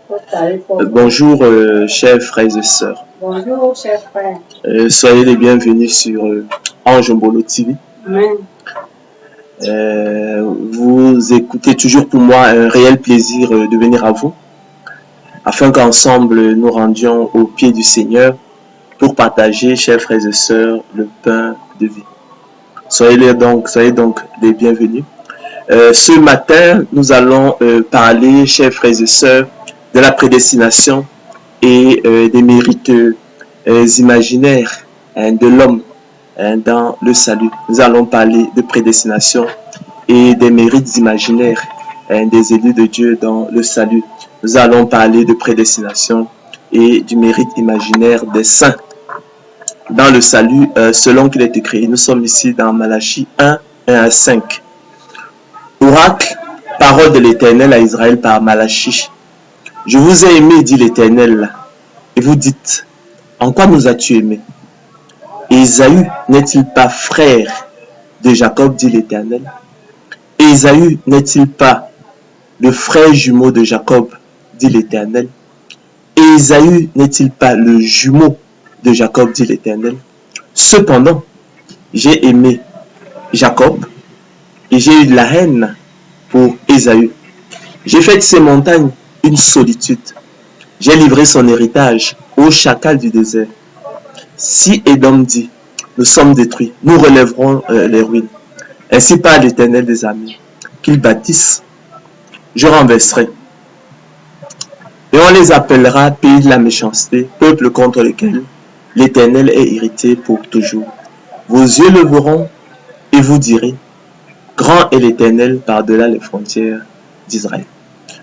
Bonjour, chers frères et sœurs. Bonjour, chers frères. Soyez les bienvenus sur Ange Mbolo TV. Amen. Vous écoutez toujours pour moi un réel plaisir de venir à vous, afin qu'ensemble nous rendions au pied du Seigneur pour partager, chers frères et sœurs, le pain de vie. Soyez donc les bienvenus. Ce matin, nous allons parler, chers frères et sœurs, de la prédestination et des mérites imaginaires de l'homme dans le salut. Nous allons parler de prédestination et des mérites imaginaires des élus de Dieu dans le salut. Nous allons parler de prédestination et du mérite imaginaire des saints dans le salut selon qu'il est écrit. Nous sommes ici dans Malachie 1, 1 à 5. Oracle, parole de l'Éternel à Israël par Malachie. Je vous ai aimé, dit l'Éternel, et vous dites, en quoi nous as-tu aimé? Ésaü n'est-il pas frère de Jacob, dit l'Éternel? Ésaü n'est-il pas le frère jumeau de Jacob, dit l'Éternel? Ésaü n'est-il pas le jumeau de Jacob, dit l'Éternel? Cependant, j'ai aimé Jacob et j'ai eu de la haine pour Ésaü. J'ai fait de ces montagnes une solitude. J'ai livré son héritage au chacal du désert. Si Édom dit, nous sommes détruits, nous relèverons les ruines. Ainsi parle l'Éternel des armées, qu'ils bâtissent, je renverserai. Et on les appellera pays de la méchanceté, peuple contre lequel l'Éternel est irrité pour toujours. Vos yeux leveront et vous direz, grand est l'Éternel par-delà les frontières d'Israël.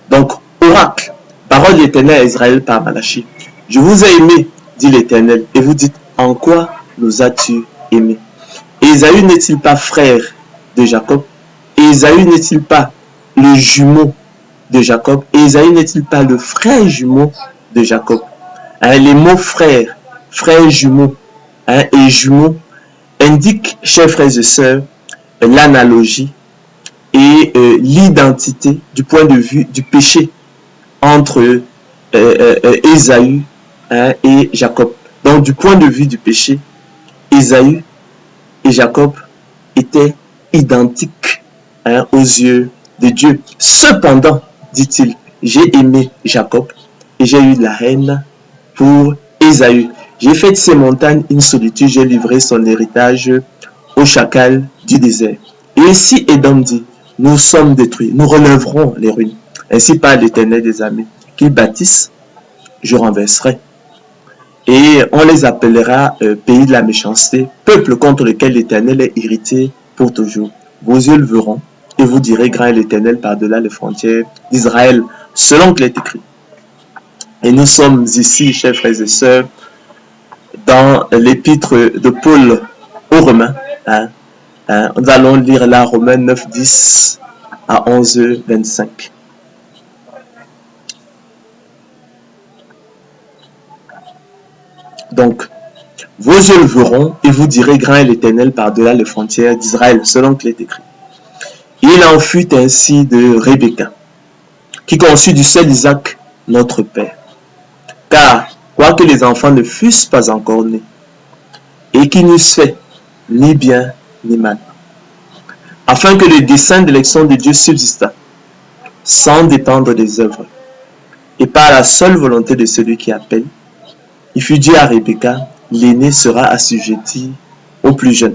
Donc, oracle, parole de l'Éternel à Israël par Malachie. Je vous ai aimé, dit l'Éternel, et vous dites, en quoi nous as-tu aimé? Ésaü n'est-il pas frère de Jacob? Ésaü n'est-il pas le jumeau de Jacob? Ésaü n'est-il pas le frère jumeau de Jacob? Les mots frère, frère jumeau et jumeau indiquent, chers frères et sœurs, l'analogie et l'identité du point de vue du péché entre Ésaü et Jacob. Donc, du point de vue du péché, Ésaü et Jacob étaient identiques aux yeux de Dieu. Cependant, dit-il, j'ai aimé Jacob et j'ai eu de la haine pour Ésaü. J'ai fait de ces montagnes une solitude, j'ai livré son héritage au chacal du désert. Et si Édom dit, nous sommes détruits, nous relèverons les ruines. Ainsi parle l'Éternel des armées, qu'ils bâtissent, je renverserai. Et on les appellera pays de la méchanceté, peuple contre lequel l'Éternel est irrité pour toujours. Vos yeux le verront et vous direz, grand est l'Éternel par-delà les frontières d'Israël, selon qu'il est écrit. Et nous sommes ici, chers frères et sœurs, dans l'épître de Paul aux Romains. Nous allons lire là Romains 9, 10 à 11, 25. Donc, vos yeux le verront et vous direz, grand est l'Éternel par-delà les frontières d'Israël, selon qu'il est écrit. Il en fut ainsi de Rebecca, qui conçut du seul Isaac, notre père. Car, quoique les enfants ne fussent pas encore nés, et qui n'eussent fait ni bien ni mal, afin que le dessein d'élection de Dieu subsistât, sans dépendre des œuvres, et par la seule volonté de celui qui appelle, il fut dit à Rebecca, l'aîné sera assujetti au plus jeune.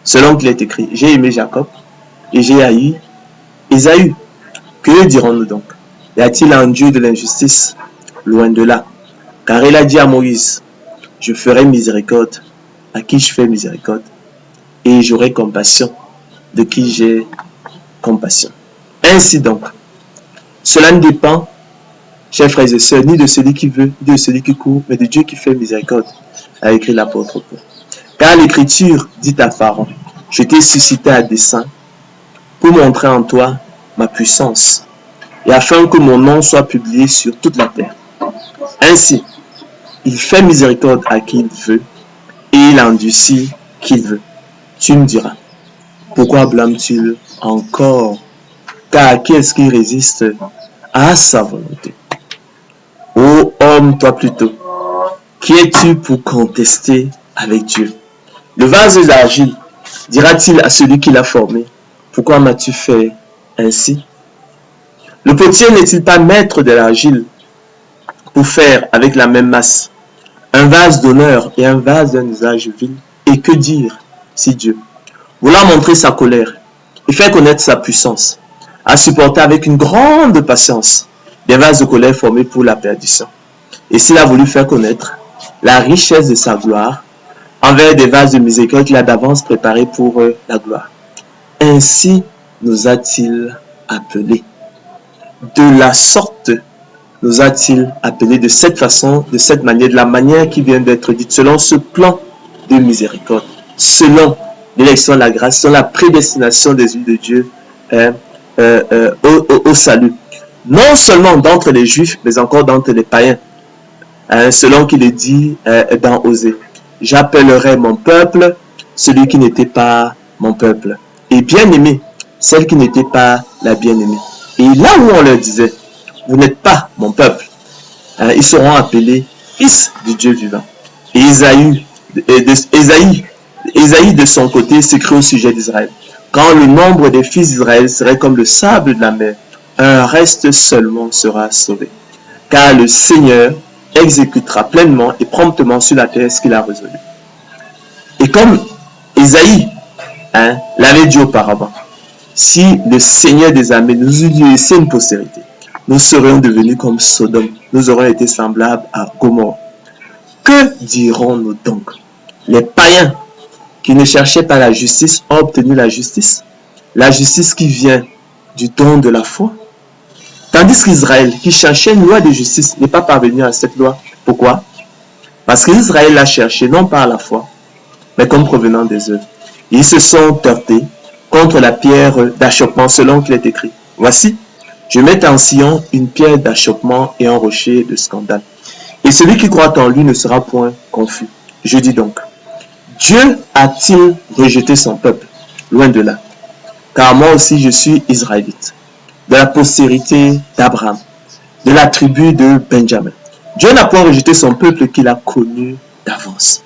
Selon qu'il est écrit, j'ai aimé Jacob et j'ai haï Ésaü. Que dirons-nous donc? Y a-t-il un Dieu de l'injustice? Loin de là. Car il a dit à Moïse, je ferai miséricorde à qui je fais miséricorde et j'aurai compassion de qui j'ai compassion. Ainsi donc, cela ne dépend, chers frères et sœurs, ni de celui qui veut, ni de celui qui court, mais de Dieu qui fait miséricorde, a écrit l'apôtre Paul. Car l'Écriture dit à Pharaon, je t'ai suscité à dessein pour montrer en toi ma puissance, et afin que mon nom soit publié sur toute la terre. Ainsi, il fait miséricorde à qui il veut, et il endurcit qui il veut. Tu me diras, pourquoi blâmes-tu encore? Car qui est-ce qui résiste à sa volonté? Informe-toi plutôt. Qui es-tu pour contester avec Dieu? Le vase d'argile dira-t-il à celui qui l'a formé, pourquoi m'as-tu fait ainsi? Le potier n'est-il pas maître de l'argile pour faire avec la même masse un vase d'honneur et un vase d'un usage vil? Et que dire si Dieu, voulant montrer sa colère et faire connaître sa puissance, a supporté avec une grande patience des vases de colère formés pour la perdition, et s'il a voulu faire connaître la richesse de sa gloire envers des vases de miséricorde qu'il a d'avance préparés pour la gloire, ainsi nous a-t-il appelés. De la sorte nous a-t-il appelés, de cette façon, de cette manière, de la manière qui vient d'être dite, selon ce plan de miséricorde, selon l'élection de la grâce, selon la prédestination des yeux de Dieu au salut. Non seulement d'entre les Juifs, mais encore d'entre les païens. Selon qu'il est dit dans Osée, j'appellerai mon peuple celui qui n'était pas mon peuple, et bien-aimé celle qui n'était pas la bien-aimée. Et là où on leur disait, vous n'êtes pas mon peuple, ils seront appelés fils du Dieu vivant. Et Ésaïe de son côté s'écrit au sujet d'Israël, quand le nombre des fils d'Israël serait comme le sable de la mer, un reste seulement sera sauvé, car le Seigneur exécutera pleinement et promptement sur la terre ce qu'il a résolu. Et comme Ésaïe l'avait dit auparavant, si le Seigneur des armées nous eût laissé une postérité, nous serions devenus comme Sodome, nous aurions été semblables à Gomorrhe. Que dirons-nous donc? Les païens qui ne cherchaient pas la justice ont obtenu la justice qui vient du don de la foi. Tandis qu'Israël, qui cherchait une loi de justice, n'est pas parvenu à cette loi. Pourquoi? Parce qu'Israël l'a cherché non par la foi, mais comme provenant des œuvres. Ils se sont heurtés contre la pierre d'achoppement, selon qu'il est écrit. Voici, je mets en Sion une pierre d'achoppement et un rocher de scandale. Et celui qui croit en lui ne sera point confus. Je dis donc, Dieu a-t-il rejeté son peuple? Loin de là. Car moi aussi je suis israélite, de la postérité d'Abraham, de la tribu de Benjamin. Dieu n'a point rejeté son peuple qu'il a connu d'avance.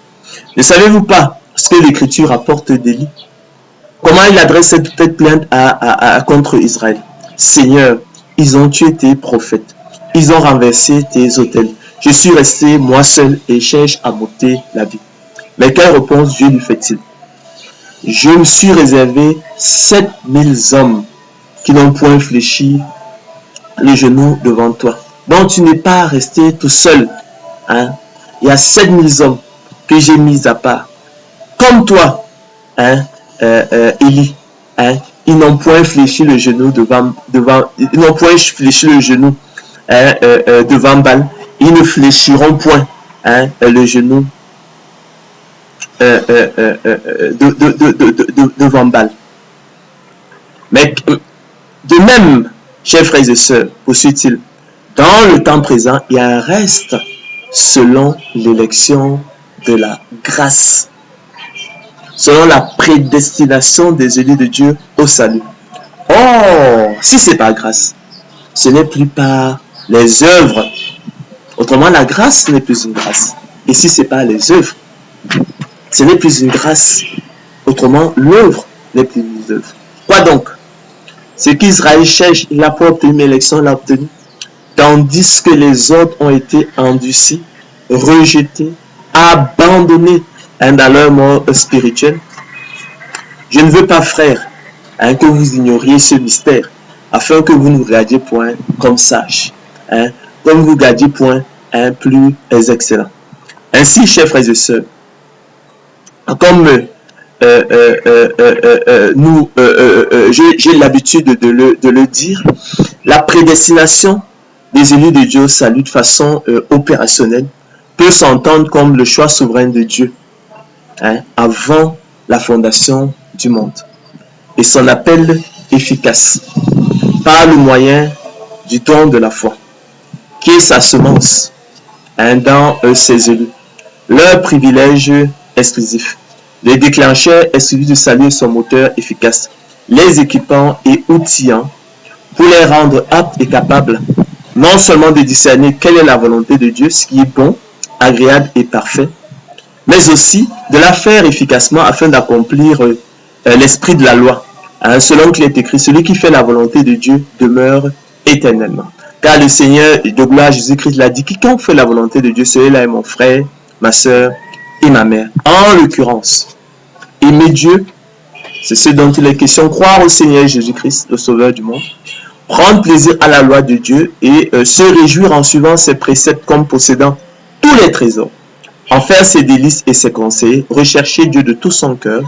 Ne savez-vous pas ce que l'Écriture rapporte d'Élie? Comment il adresse cette plainte contre Israël? Seigneur, ils ont tué tes prophètes, ils ont renversé tes autels. Je suis resté moi seul et cherche à m'ôter la vie. Mais quelle réponse Dieu lui fait-il? Je me suis réservé 7000 hommes qui n'ont point fléchi les genoux devant toi. Donc tu n'es pas resté tout seul. Il y a 7000 hommes que j'ai mis à part. Comme toi, Élie. Ils n'ont point fléchi le genou devant ils n'ont point fléchi le genou devant Baal. Ils ne fléchiront point le genou devant Baal. Mais de même, chers frères et sœurs, poursuit-il, dans le temps présent, il y a un reste selon l'élection de la grâce, selon la prédestination des élus de Dieu au salut. Or, si c'est par grâce, ce n'est plus par les œuvres. Autrement, la grâce n'est plus une grâce. Et si c'est pas les œuvres, ce n'est plus une grâce. Autrement, l'œuvre n'est plus une œuvre. Quoi donc? Ce qu'Israël cherche, il n'a pas obtenu, mais l'élection l'a obtenu. Tandis que les autres ont été endurcis, rejetés, abandonnés dans leur mort spirituelle. Je ne veux pas, frères, que vous ignoriez ce mystère, afin que vous ne regardiez point comme sages, comme vous regardiez point plus excellent. Ainsi, chers frères et sœurs, comme j'ai l'habitude de le dire, la prédestination des élus de Dieu au salut de façon opérationnelle peut s'entendre comme le choix souverain de Dieu avant la fondation du monde. Et son appel efficace par le moyen du don de la foi, qui est sa semence dans ses élus. Leur privilège exclusif, les déclencheurs exclusifs du salut et son moteur efficace, les équipant et outillant pour les rendre aptes et capables non seulement de discerner quelle est la volonté de Dieu, ce qui est bon, agréable et parfait, mais aussi de la faire efficacement afin d'accomplir l'esprit de la loi. Hein, selon qu'il est écrit, celui qui fait la volonté de Dieu demeure éternellement. Car le Seigneur de gloire Jésus-Christ l'a dit, quiconque fait la volonté de Dieu, celui-là est mon frère, ma soeur et ma mère. En l'occurrence, aimer Dieu, c'est ce dont il est question, croire au Seigneur Jésus-Christ, le Sauveur du monde, prendre plaisir à la loi de Dieu et se réjouir en suivant ses préceptes comme possédant tous les trésors, en faire ses délices et ses conseils, rechercher Dieu de tout son cœur,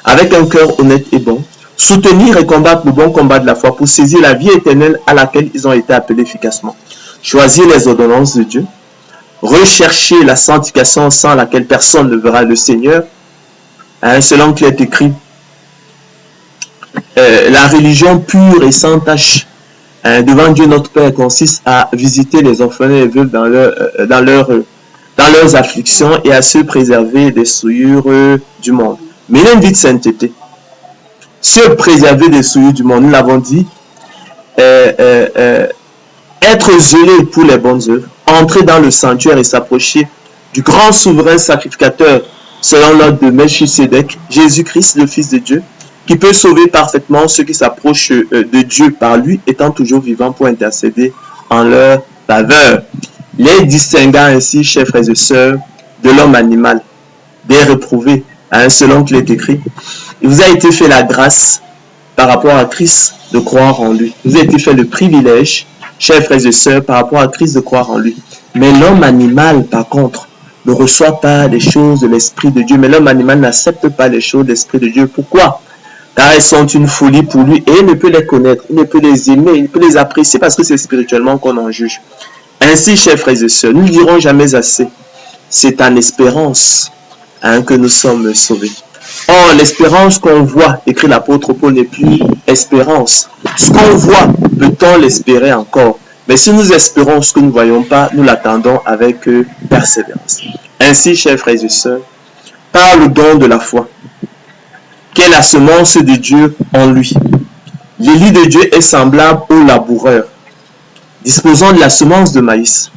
avec un cœur honnête et bon, soutenir et combattre le bon combat de la foi pour saisir la vie éternelle à laquelle ils ont été appelés efficacement, choisir les ordonnances de Dieu, rechercher la sanctification sans laquelle personne ne verra le Seigneur, hein, selon qu'il est écrit, la religion pure et sans tache devant Dieu notre Père consiste à visiter les orphelins et veuves dans leurs afflictions et à se préserver des souillures du monde. Mais il y a une vie de sainteté. Se préserver des souillures du monde, nous l'avons dit, être zélé pour les bonnes œuvres, entrer dans le sanctuaire et s'approcher du grand souverain sacrificateur selon l'ordre de Melchisédek, Jésus-Christ, le Fils de Dieu, qui peut sauver parfaitement ceux qui s'approchent de Dieu par lui, étant toujours vivant pour intercéder en leur faveur. Les distinguant ainsi, chers frères et sœurs, de l'homme animal, des reprouvés, selon qu'il est écrit, il vous a été fait la grâce par rapport à Christ de croire en lui. Il vous a été fait le privilège, chers frères et sœurs, par rapport à Christ de croire en lui. Mais l'homme animal, par contre, ne reçoit pas les choses de l'Esprit de Dieu. Mais l'homme animal n'accepte pas les choses de l'Esprit de Dieu. Pourquoi? Car elles sont une folie pour lui et il ne peut les connaître, il ne peut les aimer, il ne peut les apprécier parce que c'est spirituellement qu'on en juge. Ainsi, chers frères et sœurs, nous ne dirons jamais assez. C'est en espérance que nous sommes sauvés. Or, l'espérance qu'on voit, écrit l'apôtre Paul, n'est plus espérance. Ce qu'on voit, peut-on l'espérer encore? Mais si nous espérons ce que nous ne voyons pas, nous l'attendons avec persévérance. Ainsi, chers frères et sœurs, par le don de la foi, qu'est la semence de Dieu en lui. L'élu de Dieu est semblable au laboureur, disposant de la semence de maïs,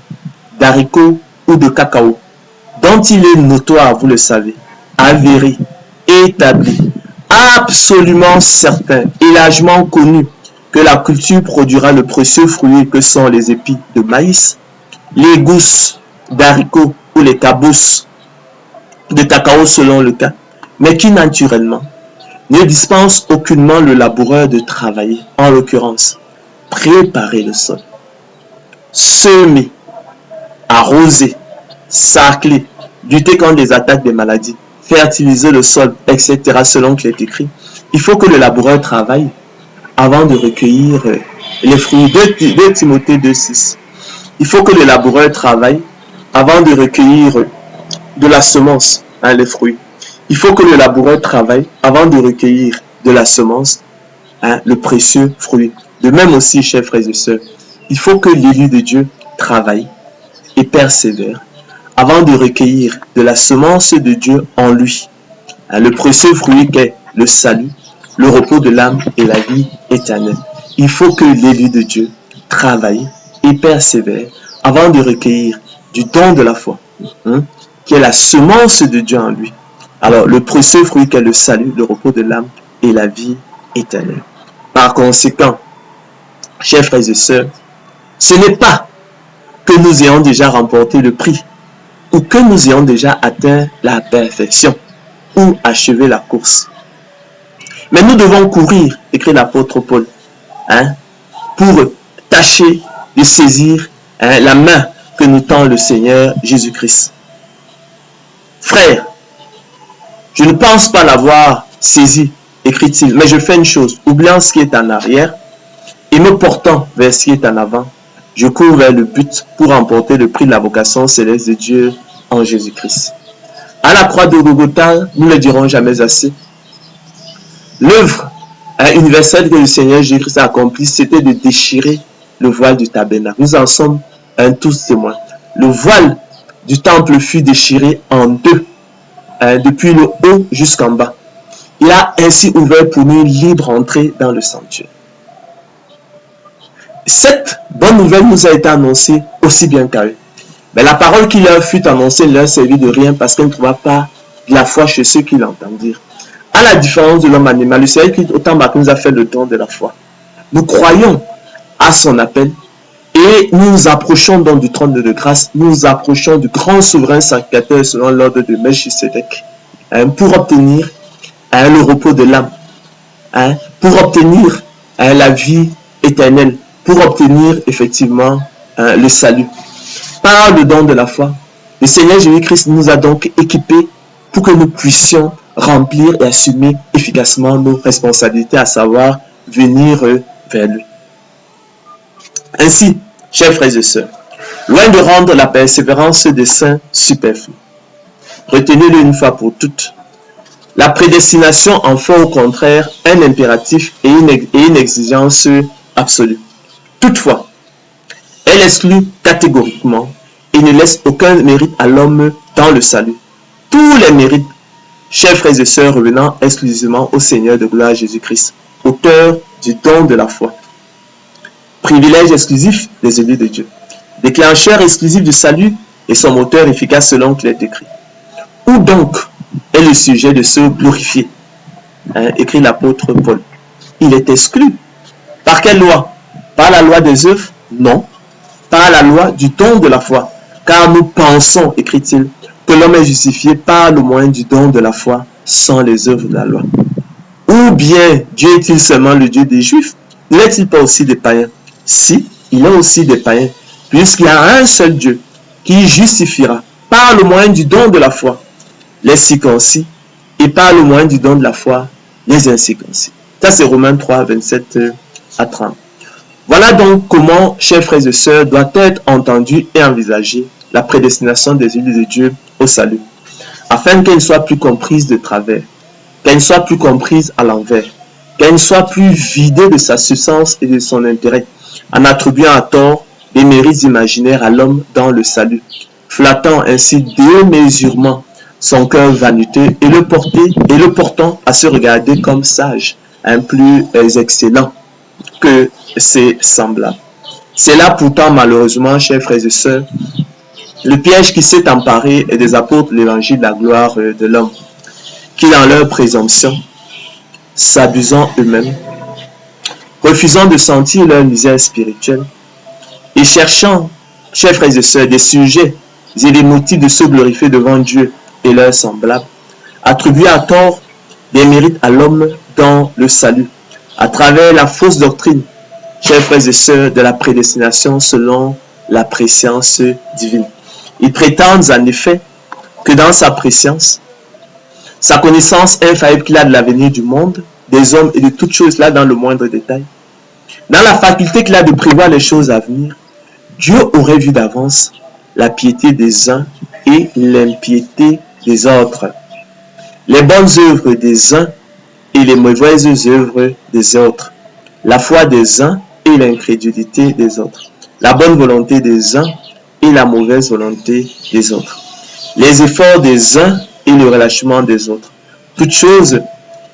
d'haricots ou de cacao, dont il est notoire, vous le savez, avéré, établi, absolument certain et largement connu que la culture produira le précieux fruit que sont les épis de maïs, les gousses d'haricots ou les cabousses de cacao selon le cas, mais qui naturellement ne dispense aucunement le laboureur de travailler, en l'occurrence, préparer le sol, semer, arroser, sarcler, lutter contre les attaques des maladies, fertiliser le sol, etc. selon qu'il est écrit. Il faut que le laboureur travaille avant de recueillir les fruits. 2 Timothée 2,6. Il faut que le laboureur travaille avant de recueillir de la semence, les fruits. Il faut que le laboureur travaille avant de recueillir de la semence, le précieux fruit. De même aussi, chers frères et sœurs, il faut que l'élu de Dieu travaille et persévère avant de recueillir de la semence de Dieu en lui, le précieux fruit qu'est le salut, le repos de l'âme et la vie éternelle. Il faut que l'élu de Dieu travaille et persévère avant de recueillir du don de la foi, qui est la semence de Dieu en lui. Alors, le précieux fruit qu'est le salut, le repos de l'âme et la vie éternelle. Par conséquent, chers frères et sœurs, ce n'est pas que nous ayons déjà remporté le prix ou que nous ayons déjà atteint la perfection ou achevé la course. Mais nous devons courir, écrit l'apôtre Paul, pour tâcher de saisir la main que nous tend le Seigneur Jésus-Christ. Frère, je ne pense pas l'avoir saisi, écrit-il, mais je fais une chose, oubliant ce qui est en arrière et me portant vers ce qui est en avant, je cours vers le but pour remporter le prix de la vocation céleste de Dieu en Jésus-Christ. À la croix de Golgotha, nous ne le dirons jamais assez. L'œuvre universelle que le Seigneur Jésus-Christ a accomplie, c'était de déchirer le voile du tabernacle. Nous en sommes tous témoins. Le voile du temple fut déchiré en deux, depuis le haut jusqu'en bas. Il a ainsi ouvert pour nous une libre entrée dans le sanctuaire. cette bonne nouvelle nous a été annoncée aussi bien qu'à eux. Mais la parole qui leur fut annoncée ne leur servit de rien parce qu'elle ne trouva pas de la foi chez ceux qui l'entendirent. À la différence de l'homme animal, le Seigneur Christ autant nous a fait le don de la foi. Nous croyons à son appel et nous nous approchons donc du trône de grâce, nous nous approchons du grand souverain sacrificateur selon l'ordre de Melchisédek pour obtenir le repos de l'âme, pour obtenir la vie éternelle, pour obtenir effectivement le salut. Par le don de la foi, le Seigneur Jésus-Christ nous a donc équipés pour que nous puissions remplir et assumer efficacement nos responsabilités, à savoir venir vers lui. Ainsi, chers frères et sœurs, loin de rendre la persévérance des saints superflue, retenez-le une fois pour toutes. La prédestination en fait au contraire un impératif et une exigence absolue. Toutefois, elle exclut catégoriquement et ne laisse aucun mérite à l'homme dans le salut. Tous les mérites, chers frères et sœurs, revenant exclusivement au Seigneur de gloire Jésus-Christ, auteur du don de la foi. Privilège exclusif des élus de Dieu. Déclencheur exclusif du salut et son moteur efficace selon qu'il est écrit. Où donc est le sujet de se glorifier, écrit l'apôtre Paul. Il est exclu. Par quelle loi? Par la loi des œuvres? Non. Par la loi du don de la foi. Car nous pensons, écrit-il, que l'homme est justifié par le moyen du don de la foi sans les œuvres de la loi. Ou bien Dieu est-il seulement le Dieu des Juifs? N'est-il pas aussi des païens? Si, il est aussi des païens, puisqu'il y a un seul Dieu qui justifiera par le moyen du don de la foi les circoncis et par le moyen du don de la foi les incirconcis. Ça c'est Romains 3, 27 à 30. Voilà donc comment, chers frères et sœurs, doit être entendue et envisagée la prédestination des élus de Dieu au salut, afin qu'elle ne soit plus comprise de travers, qu'elle ne soit plus comprise à l'envers, qu'elle ne soit plus vidée de sa substance et de son intérêt, en attribuant à tort des mérites imaginaires à l'homme dans le salut, flattant ainsi démesurément son cœur vaniteux et le portant à se regarder comme sage, plus excellent que ses semblables. C'est là pourtant malheureusement, chers frères et sœurs, le piège qui s'est emparé des apôtres de l'évangile de la gloire de l'homme, qui dans leur présomption, s'abusant eux-mêmes, refusant de sentir leur misère spirituelle et cherchant, chers frères et sœurs, des sujets et des motifs de se glorifier devant Dieu et leurs semblables, attribuer à tort des mérites à l'homme dans le salut, à travers la fausse doctrine, chers frères et sœurs, de la prédestination selon la préscience divine. Ils prétendent en effet que dans sa préscience, sa connaissance infaillible qu'il a de l'avenir du monde, des hommes et de toutes choses là dans le moindre détail, dans la faculté qu'il a de prévoir les choses à venir, Dieu aurait vu d'avance la piété des uns et l'impiété des autres, les bonnes œuvres des uns et les mauvaises œuvres des autres, la foi des uns et l'incrédulité des autres, la bonne volonté des uns et la mauvaise volonté des autres, les efforts des uns et le relâchement des autres, toutes choses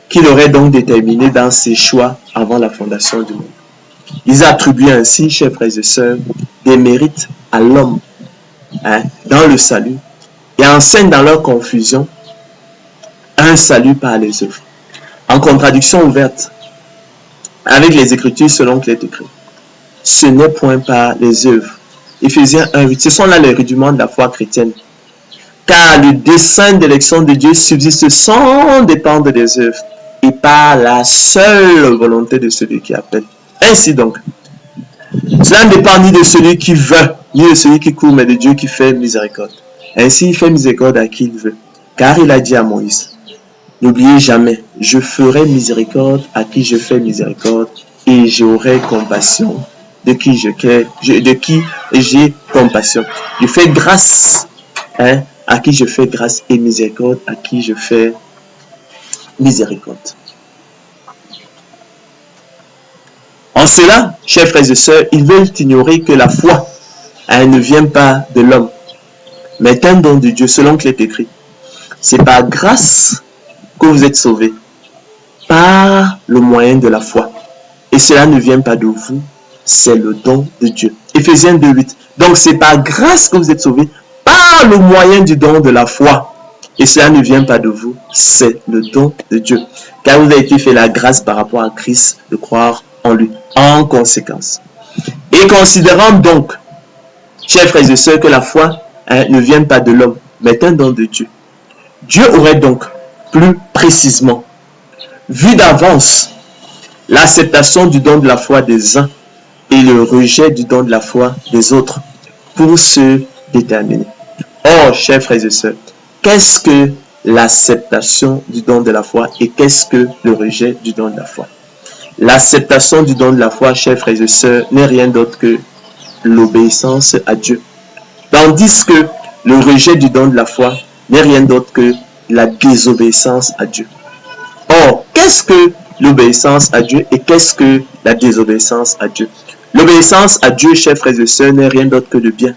qu'il aurait donc déterminées dans ses choix avant la fondation du monde. Ils attribuent ainsi, chers frères et sœurs, des mérites à l'homme dans le salut et enseignent dans leur confusion un salut par les œuvres, en contradiction ouverte avec les Écritures selon qu'il est écrit. Ce n'est point par les œuvres. Éphésiens 1:8. Ce sont là les rudiments de la foi chrétienne. Car le dessein d'élection de Dieu subsiste sans dépendre des œuvres et par la seule volonté de celui qui appelle. Ainsi donc, cela ne dépend ni de celui qui veut, ni de celui qui court, mais de Dieu qui fait miséricorde. Ainsi, il fait miséricorde à qui il veut. Car il a dit à Moïse, n'oubliez jamais, je ferai miséricorde à qui je fais miséricorde et j'aurai compassion de qui j'ai compassion. Je fais grâce à qui je fais grâce et miséricorde à qui je fais miséricorde. En cela, chers frères et sœurs, ils veulent ignorer que la foi ne vient pas de l'homme, mais est un don de Dieu selon qu'il est écrit. C'est par grâce que vous êtes sauvés, par le moyen de la foi. Et cela ne vient pas de vous, c'est le don de Dieu. Éphésiens 2:8. Donc c'est par grâce que vous êtes sauvés, par le moyen du don de la foi. Et cela ne vient pas de vous, c'est le don de Dieu. Car vous avez été fait la grâce par rapport à Christ de croire en lui. En conséquence. Et considérant donc, chers frères et sœurs, que la foi ne vient pas de l'homme, mais est un don de Dieu. Dieu aurait donc, plus précisément, vu d'avance l'acceptation du don de la foi des uns et le rejet du don de la foi des autres pour se déterminer. Or, chers frères et sœurs, qu'est-ce que l'acceptation du don de la foi et qu'est-ce que le rejet du don de la foi? L'acceptation du don de la foi, chers frères et sœurs, n'est rien d'autre que l'obéissance à Dieu. Tandis que le rejet du don de la foi n'est rien d'autre que la désobéissance à Dieu. Or, qu'est-ce que l'obéissance à Dieu et qu'est-ce que la désobéissance à Dieu? L'obéissance à Dieu, chers frères et sœurs, n'est rien d'autre que le bien.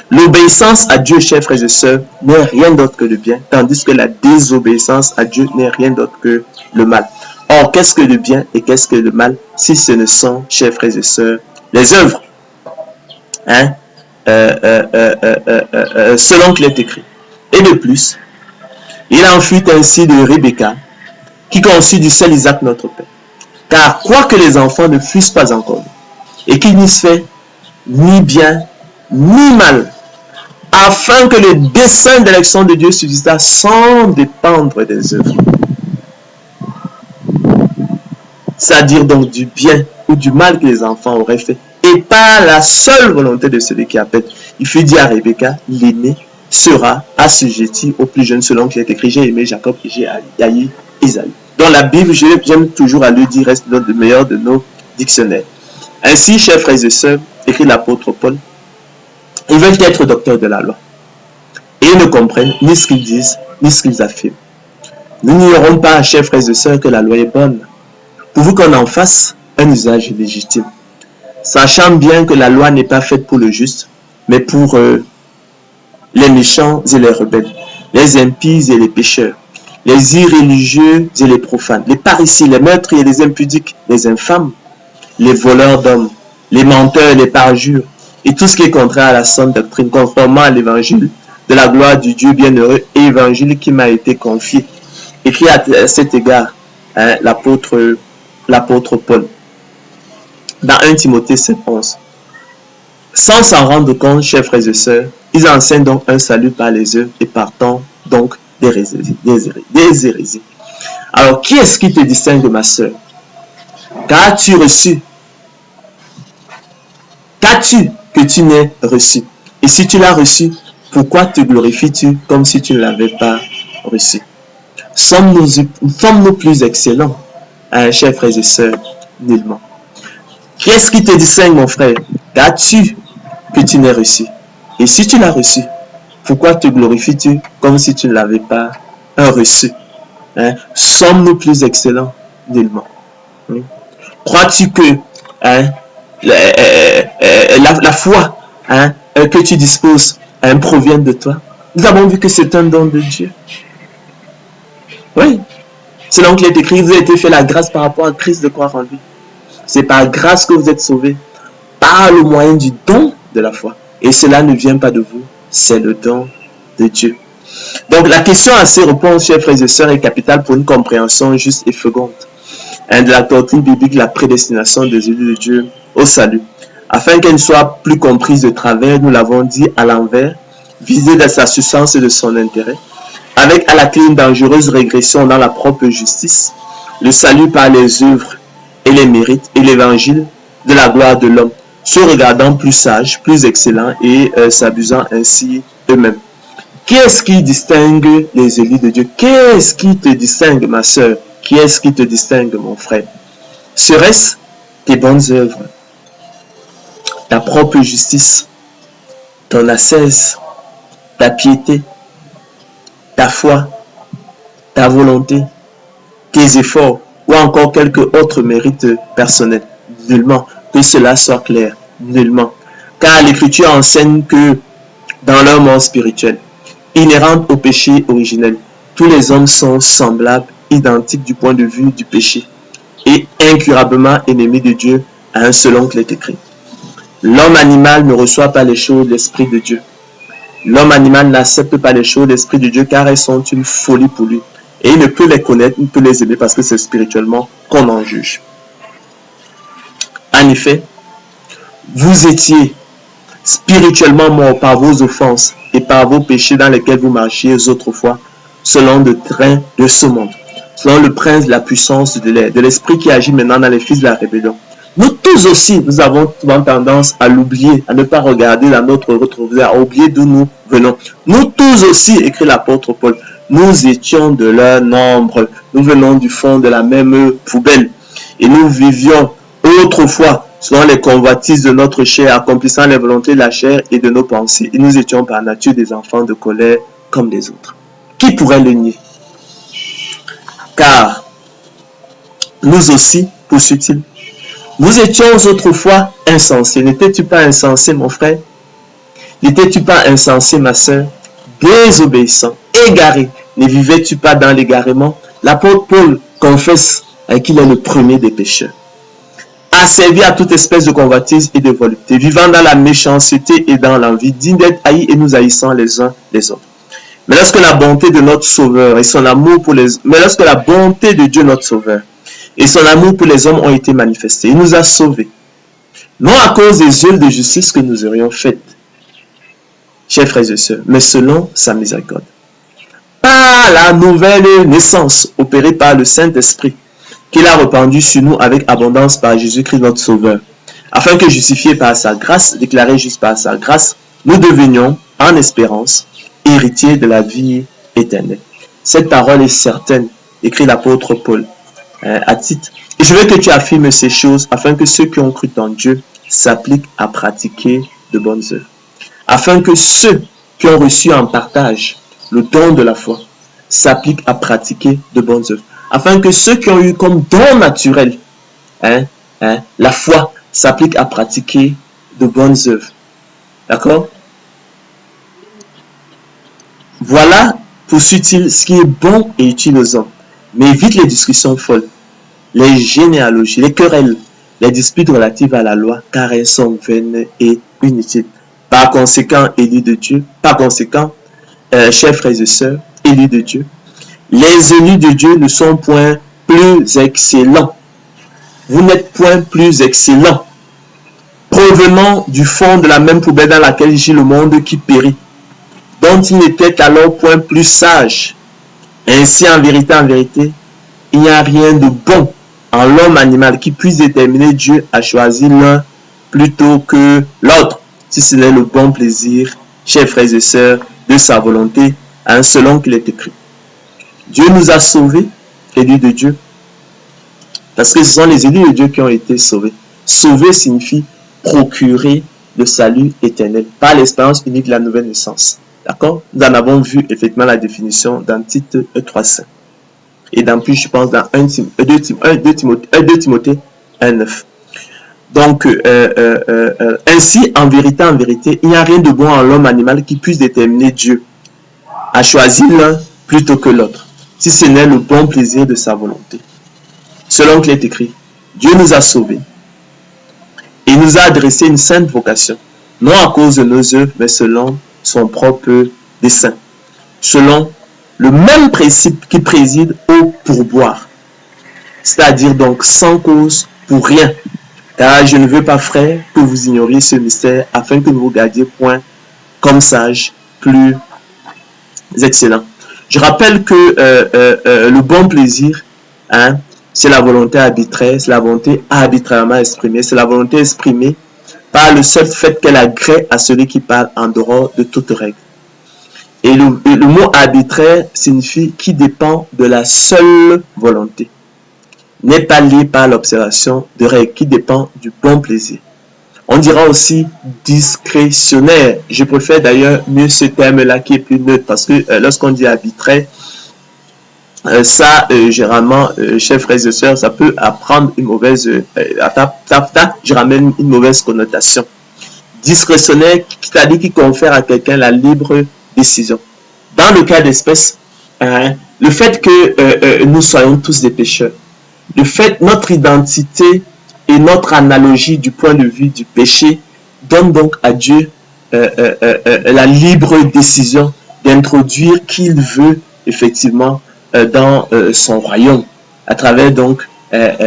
L'obéissance à Dieu, chers frères et sœurs, n'est rien d'autre que le bien, tandis que la désobéissance à Dieu n'est rien d'autre que le mal. Or, qu'est-ce que le bien et qu'est-ce que le mal, si ce ne sont, chers frères et sœurs, les œuvres, selon qu'il est écrit. Et de plus, il en fut ainsi de Rebecca, qui conçut du seul Isaac notre père. Car quoique les enfants ne fussent pas encore nés, et qu'ils n'eussent fait ni bien ni mal, afin que le dessein d'élection de Dieu subsistât sans dépendre des œuvres. C'est-à-dire donc du bien ou du mal que les enfants auraient fait, et pas la seule volonté de celui qui appelle. Il fut dit à Rebecca, l'aîné sera assujetti au plus jeune, selon qu'il est écrit, j'ai aimé Jacob et j'ai haï Isaïe. Dans la Bible, j'aime toujours à le dire, reste le meilleur de nos dictionnaires. Ainsi, chers frères et sœurs, écrit l'apôtre Paul, ils veulent être docteurs de la loi. Et ils ne comprennent ni ce qu'ils disent, ni ce qu'ils affirment. Nous n'ignorons pas, chers frères et sœurs, que la loi est bonne, pourvu qu'on en fasse un usage légitime. Sachant bien que la loi n'est pas faite pour le juste, mais pour les méchants et les rebelles, les impies et les pécheurs, les irréligieux et les profanes, les parriciers, les meurtriers, les impudiques, les infâmes, les voleurs d'hommes, les menteurs, les parjures, et tout ce qui est contraire à la sainte doctrine, conformément à l'évangile de la gloire du Dieu bienheureux, et évangile qui m'a été confié. Écrit à cet égard l'apôtre Paul, dans 1 Timothée 7:11. Sans s'en rendre compte, chers frères et sœurs, ils enseignent donc un salut par les œuvres et partant donc des hérésies. Alors, qui est-ce qui te distingue, ma sœur? Qu'as-tu reçu? Qu'as-tu que tu n'aies reçu? Et si tu l'as reçu, pourquoi te glorifies-tu comme si tu ne l'avais pas reçu? Sommes-nous plus excellents, chers frères et sœurs? Nullement. Qui est-ce qui te distingue, mon frère? Qu'as-tu que tu n'aies reçu? Et si tu l'as reçu, pourquoi te glorifies-tu comme si tu ne l'avais pas reçu? Sommes-nous plus excellents? Nullement. Crois-tu que la foi que tu disposes provient de toi? Nous avons vu que c'est un don de Dieu. Oui. Selon qu'il est écrit, vous avez été fait la grâce par rapport à Christ de croire en lui. C'est par grâce que vous êtes sauvés, par le moyen du don de la foi. Et cela ne vient pas de vous, c'est le don de Dieu. Donc la question à ces réponses, chers frères et sœurs, est capitale pour une compréhension juste et féconde de la doctrine biblique, la prédestination des élus de Dieu au salut. Afin qu'elle ne soit plus comprise de travers, nous l'avons dit à l'envers, visée de sa substance et de son intérêt, avec à la clé une dangereuse régression dans la propre justice, le salut par les œuvres et les mérites et l'évangile de la gloire de l'homme, se regardant plus sage, plus excellent et s'abusant ainsi eux-mêmes. Qui est-ce qui distingue les élus de Dieu? Qu'est-ce qui te distingue, ma sœur? Qui est-ce qui te distingue, mon frère? Serait-ce tes bonnes œuvres, ta propre justice, ton ascèse, ta piété, ta foi, ta volonté, tes efforts, ou encore quelque autre mérite personnel? Nullement. Que cela soit clair. Nullement. Car l'Écriture enseigne que dans leur mort spirituelle, inhérente au péché originel, tous les hommes sont semblables, identiques du point de vue du péché, et incurablement ennemis de Dieu selon qu'il est écrit. L'homme animal ne reçoit pas les choses de l'Esprit de Dieu. L'homme animal n'accepte pas les choses de l'Esprit de Dieu car elles sont une folie pour lui. Et il ne peut les connaître, il ne peut les aimer parce que c'est spirituellement qu'on en juge. En effet, vous étiez spirituellement morts par vos offenses et par vos péchés dans lesquels vous marchiez autrefois, selon le train de ce monde, selon le prince de la puissance de l'air, de l'esprit qui agit maintenant dans les fils de la rébellion. Nous tous aussi, nous avons souvent tendance à l'oublier, à ne pas regarder dans notre rétroviseur, à oublier d'où nous venons. Nous tous aussi, écrit l'apôtre Paul, nous étions de leur nombre. Nous venons du fond de la même poubelle. Et nous vivions autrefois selon les convoitises de notre chair, accomplissant les volontés de la chair et de nos pensées. Et nous étions par nature des enfants de colère comme les autres. Qui pourrait le nier? Car nous aussi, poursuit-il, nous étions autrefois insensés. N'étais-tu pas insensé, mon frère? N'étais-tu pas insensé, ma sœur? Désobéissant, égaré. Ne vivais-tu pas dans l'égarement? L'apôtre Paul confesse qu'il est le premier des pécheurs. Asservi à toute espèce de convoitise et de volupté, vivant dans la méchanceté et dans l'envie, digne d'être haïs et nous haïssant les uns les autres. Mais lorsque la bonté de notre Sauveur et son amour pour les... Mais lorsque la bonté de Dieu notre Sauveur et son amour pour les hommes ont été manifestés, il nous a sauvés. Non à cause des œuvres de justice que nous aurions faites, chers frères et sœurs, mais selon sa miséricorde. Par la nouvelle naissance opérée par le Saint-Esprit, qu'il a répandu sur nous avec abondance par Jésus-Christ notre Sauveur, afin que justifiés par sa grâce, déclarés justes par sa grâce, nous devenions, en espérance, héritiers de la vie éternelle. Cette parole est certaine, écrit l'apôtre Paul à Tite. Et je veux que tu affirmes ces choses afin que ceux qui ont cru en Dieu s'appliquent à pratiquer de bonnes œuvres. Afin que ceux qui ont reçu en partage le don de la foi s'appliquent à pratiquer de bonnes œuvres. Afin que ceux qui ont eu comme don naturel la foi s'appliquent à pratiquer de bonnes œuvres. D'accord? Voilà, poursuit-il, ce qui est bon et utile aux hommes. Mais évite les discussions folles, les généalogies, les querelles, les disputes relatives à la loi, car elles sont vaines et inutiles. Par conséquent, élus de Dieu, chers frères et sœurs, élus de Dieu, les élus de Dieu ne sont point plus excellents. Vous n'êtes point plus excellents. Provenant du fond de la même poubelle dans laquelle gît le monde qui périt, dont il n'était alors point plus sage. Ainsi, en vérité, il n'y a rien de bon en l'homme animal qui puisse déterminer Dieu à choisir l'un plutôt que l'autre, si ce n'est le bon plaisir, chers frères et sœurs, de sa volonté, selon qu'il est écrit. Dieu nous a sauvés, élus de Dieu, parce que ce sont les élus de Dieu qui ont été sauvés. Sauver signifie procurer le salut éternel par l'expérience unique de la nouvelle naissance. D'accord? Nous en avons vu effectivement la définition dans Tite 3.5. Et dans plus, je pense, dans 2 Timothée 1.9. Donc, ainsi, en vérité, il n'y a rien de bon en l'homme animal qui puisse déterminer Dieu à choisir l'un plutôt que l'autre, si ce n'est le bon plaisir de sa volonté. Selon qu'il est écrit, Dieu nous a sauvés et nous a adressé une sainte vocation, non à cause de nos œuvres, mais selon son propre dessein, selon le même principe qui préside au pourboire, c'est-à-dire donc sans cause pour rien, car je ne veux pas, frères, que vous ignoriez ce mystère, afin que vous regardiez point comme sages plus excellents. Je rappelle que le bon plaisir, c'est la volonté arbitraire, c'est la volonté arbitrairement exprimée, c'est la volonté exprimée par le seul fait qu'elle agrée à celui qui parle en dehors de toute règle. Et le mot arbitraire signifie qui dépend de la seule volonté, n'est pas lié par l'observation de règles, qui dépend du bon plaisir. On dira aussi discrétionnaire. Je préfère d'ailleurs mieux ce terme-là qui est plus neutre, parce que lorsqu'on dit arbitraire, généralement, chers frères et sœurs, ça peut apprendre une mauvaise, je ramène une mauvaise connotation. Discrétionnaire, c'est-à-dire qui confère à quelqu'un la libre décision. Dans le cas d'espèce, le fait que nous soyons tous des pécheurs, le fait notre identité et notre analogie du point de vue du péché donne donc à Dieu la libre décision d'introduire qui il veut effectivement dans son royaume à travers donc la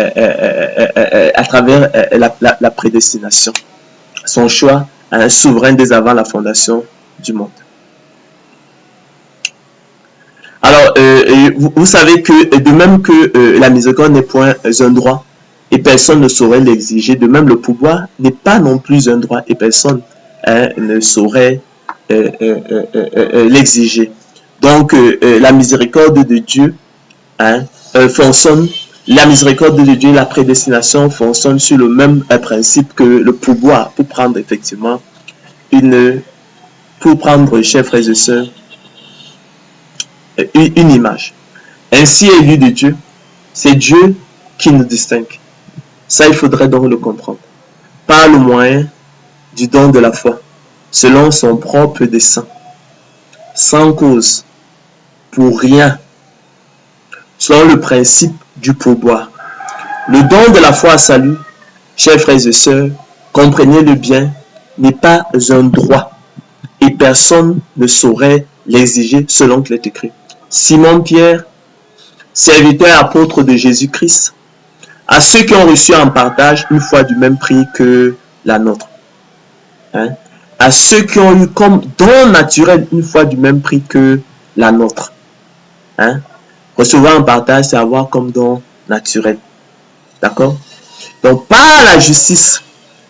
prédestination. Son choix souverain dès avant la fondation du monde. Alors, vous savez que de même que la miséricorde n'est point un droit et personne ne saurait l'exiger, de même le pouvoir n'est pas non plus un droit et personne ne saurait l'exiger. Donc, la miséricorde de Dieu fonctionne, la miséricorde de Dieu et la prédestination fonctionnent sur le même principe que le pouvoir pour prendre effectivement chers frères et sœurs, une image. Ainsi élu de Dieu, c'est Dieu qui nous distingue. Ça, il faudrait donc le comprendre. Par le moyen du don de la foi, selon son propre dessein, sans cause, pour rien, selon le principe du pourboire. Le don de la foi à salut, chers frères et sœurs, comprenez-le bien, n'est pas un droit et personne ne saurait l'exiger selon qu'il est écrit. Simon-Pierre, serviteur apôtre de Jésus-Christ, à ceux qui ont reçu en partage une foi du même prix que la nôtre. À ceux qui ont eu comme don naturel une foi du même prix que la nôtre. Recevoir en partage, c'est avoir comme don naturel. D'accord? Donc, par la justice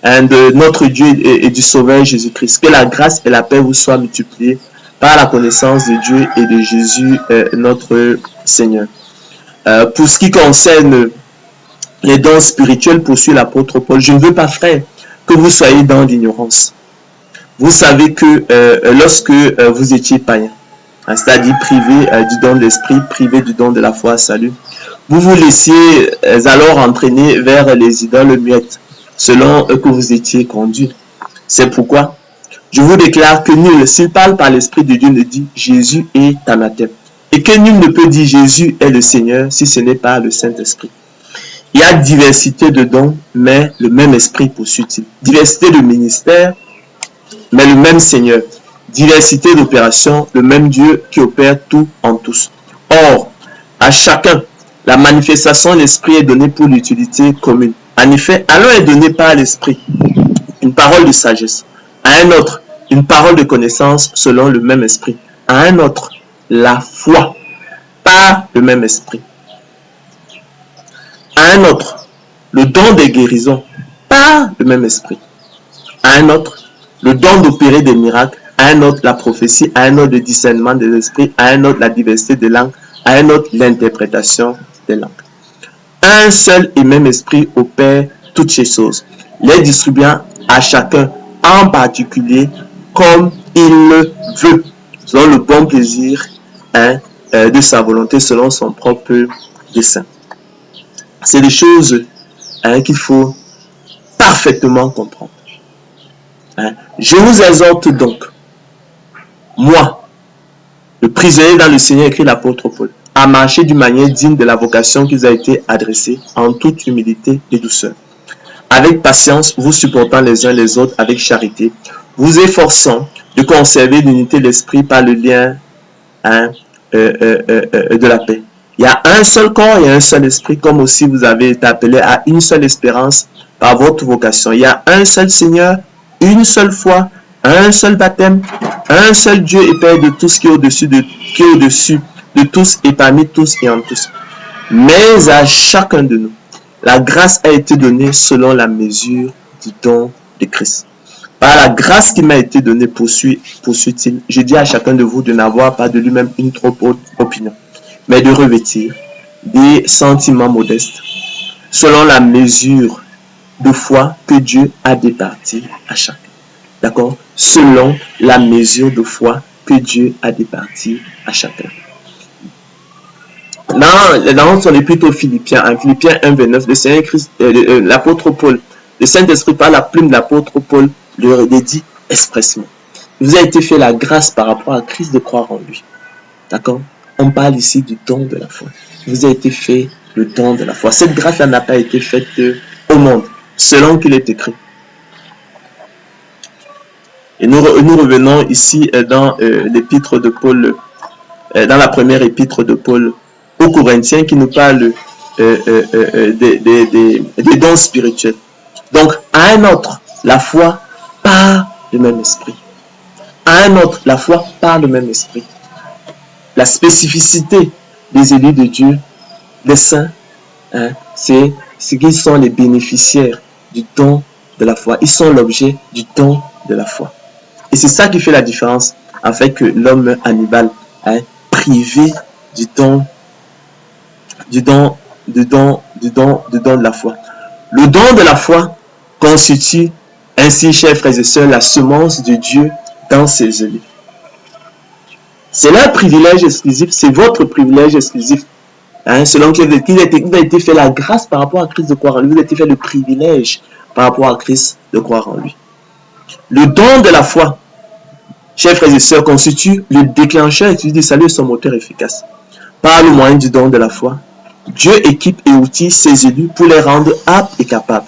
de notre Dieu et du Sauveur Jésus-Christ, que la grâce et la paix vous soient multipliées par la connaissance de Dieu et de Jésus, notre Seigneur. Pour ce qui concerne les dons spirituels, poursuit l'apôtre Paul, je ne veux pas, frère, que vous soyez dans l'ignorance. Vous savez que lorsque vous étiez païen, c'est-à-dire privé du don de l'esprit, privé du don de la foi à salut, vous vous laissiez alors entraîner vers les idoles muettes, selon que vous étiez conduit. C'est pourquoi je vous déclare que nul, s'il parle par l'Esprit de Dieu, ne dit Jésus est anathème. Et que nul ne peut dire Jésus est le Seigneur si ce n'est pas le Saint-Esprit. Il y a diversité de dons, mais le même Esprit poursuit-il. Diversité de ministères, mais le même Seigneur. Diversité d'opérations, le même Dieu qui opère tout en tous. Or, à chacun, la manifestation de l'Esprit est donnée pour l'utilité commune. En effet, à l'un est donné par l'Esprit une parole de sagesse, à un autre une parole de connaissance selon le même Esprit, à un autre la foi par le même Esprit, à un autre le don des guérisons par le même Esprit, à un autre le don d'opérer des miracles, à un autre la prophétie, à un autre le discernement des esprits, à un autre la diversité des langues, à un autre l'interprétation des langues. Un seul et même Esprit opère toutes ces choses, les distribuant à chacun en particulier comme il le veut, selon le bon plaisir de sa volonté, selon son propre dessein. C'est des choses qu'il faut parfaitement comprendre. Je vous exhorte donc, moi, le prisonnier dans le Seigneur, écrit l'apôtre Paul, à marcher d'une manière digne de la vocation qui vous a été adressée, en toute humilité et douceur. Avec patience, vous supportant les uns les autres avec charité, vous efforçant de conserver l'unité de l'esprit par le lien de la paix. Il y a un seul corps et un seul esprit, comme aussi vous avez été appelés à une seule espérance par votre vocation. Il y a un seul Seigneur, une seule foi, un seul baptême, un seul Dieu et Père de tout ce qui est au-dessus de tous et parmi tous et en tous. Mais à chacun de nous, la grâce a été donnée selon la mesure du don de Christ. Par la grâce qui m'a été donnée, poursuit-il, je dis à chacun de vous de n'avoir pas de lui-même une trop haute opinion, mais de revêtir des sentiments modestes, selon la mesure de foi que Dieu a départie à chacun. D'accord? Selon la mesure de foi que Dieu a départie à chacun. Là, on est plutôt Philippiens. En Philippiens 1, 29, le Seigneur Christ, l'apôtre Paul, le Saint-Esprit par la plume de l'apôtre Paul, le dit expressement. Il vous a été fait la grâce par rapport à Christ de croire en lui. D'accord? On parle ici du don de la foi. Il vous a été fait le don de la foi. Cette grâce-là n'a pas été faite au monde. selon qu'il est écrit. Et nous revenons ici dans l'épître de Paul, dans la première épître de Paul aux Corinthiens qui nous parle des dons spirituels. Donc, à un autre, la foi par le même esprit. À un autre, la foi par le même esprit. La spécificité des élus de Dieu, des saints, c'est qu'ils sont les bénéficiaires du don de la foi. Ils sont l'objet du don de la foi. Et c'est ça qui fait la différence avec l'homme animal, privé du don de la foi. Le don de la foi constitue ainsi, chers frères et sœurs, la semence de Dieu dans ses élus. C'est leur privilège exclusif, c'est votre privilège exclusif. Selon qu'il a été fait la grâce par rapport à Christ de croire en lui, vous a été fait le privilège par rapport à Christ de croire en lui. Le don de la foi, chers frères et sœurs, constitue le déclencheur du salut et son moteur efficace. Par le moyen du don de la foi, Dieu équipe et outille ses élus pour les rendre aptes et capables,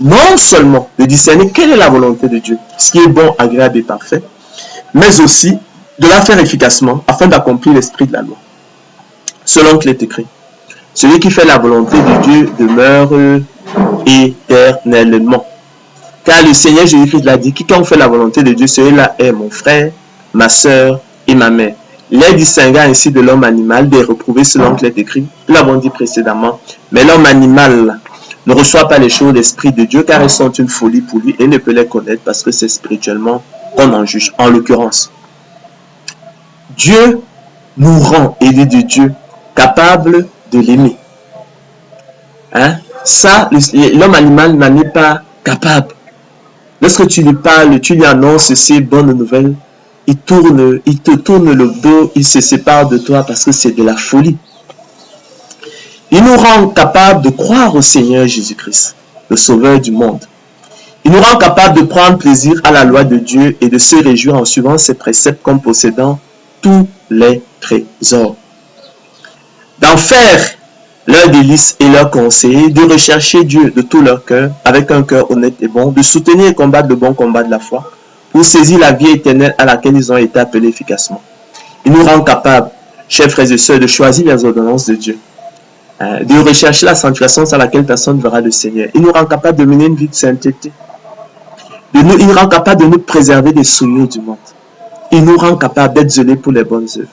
non seulement de discerner quelle est la volonté de Dieu, ce qui est bon, agréable et parfait, mais aussi de la faire efficacement afin d'accomplir l'esprit de la loi. Selon qu'il est écrit, celui qui fait la volonté de Dieu demeure éternellement. Car le Seigneur Jésus-Christ l'a dit, quiconque fait la volonté de Dieu, celui-là est mon frère, ma soeur et ma mère. Les distinguant ainsi de l'homme animal, des reprouvés selon qu'il est écrit, nous l'avons dit précédemment, mais l'homme animal ne reçoit pas les choses de l'Esprit de Dieu, car elles sont une folie pour lui et ne peut les connaître parce que c'est spirituellement qu'on en juge. En l'occurrence, Dieu nous rend, élus de Dieu, capables de l'aimer. Ça, l'homme animal n'en est pas capable. Lorsque tu lui parles, tu lui annonces ces bonnes nouvelles, il te tourne le dos, il se sépare de toi parce que c'est de la folie. Il nous rend capables de croire au Seigneur Jésus-Christ, le Sauveur du monde. Il nous rend capables de prendre plaisir à la loi de Dieu et de se réjouir en suivant ses préceptes comme possédant tous les trésors. D'en faire leur délice et leur conseiller, de rechercher Dieu de tout leur cœur, avec un cœur honnête et bon, de soutenir et combattre le bon combat de la foi, pour saisir la vie éternelle à laquelle ils ont été appelés efficacement. Il nous rend capables, chers frères et sœurs, de choisir les ordonnances de Dieu, de rechercher la sanctification sans laquelle personne ne verra le Seigneur. Il nous rend capables de mener une vie de sainteté. Il nous rend capables de nous préserver des souillures du monde. Il nous rend capables d'être zélés pour les bonnes œuvres.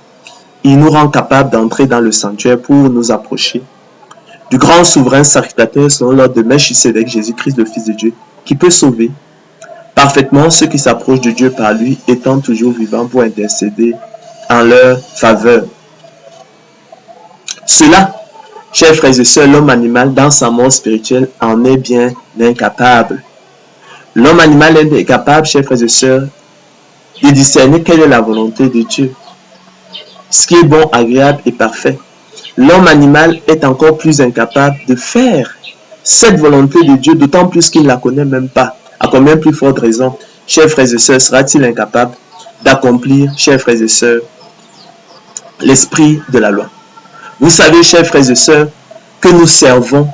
Il nous rend capables d'entrer dans le sanctuaire pour nous approcher du grand souverain sacrificateur selon l'ordre de Melchisédek, Jésus-Christ, le Fils de Dieu, qui peut sauver parfaitement ceux qui s'approchent de Dieu par lui, étant toujours vivant pour intercéder en leur faveur. Cela, chers frères et sœurs, l'homme animal, dans sa mort spirituelle, en est bien incapable. L'homme animal est incapable, chers frères et sœurs, de discerner quelle est la volonté de Dieu, ce qui est bon, agréable et parfait. L'homme animal est encore plus incapable de faire cette volonté de Dieu, d'autant plus qu'il ne la connaît même pas. À combien plus forte raison, chers frères et sœurs, sera-t-il incapable d'accomplir, chers frères et sœurs, l'esprit de la loi? Vous savez, chers frères et sœurs, que nous servons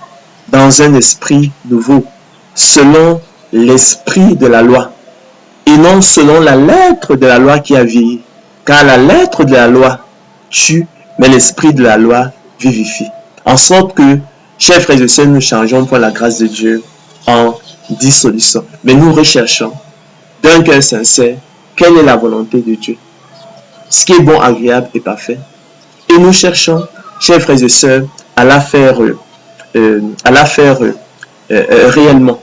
dans un esprit nouveau, selon l'esprit de la loi, et non selon la lettre de la loi qui a vieilli. Car la lettre de la loi tue, mais l'esprit de la loi vivifie. En sorte que, chers frères et sœurs, nous changeons pour la grâce de Dieu en dissolution. Mais nous recherchons d'un cœur sincère quelle est la volonté de Dieu, ce qui est bon, agréable et parfait. Et nous cherchons, chers frères et sœurs, à la faire réellement,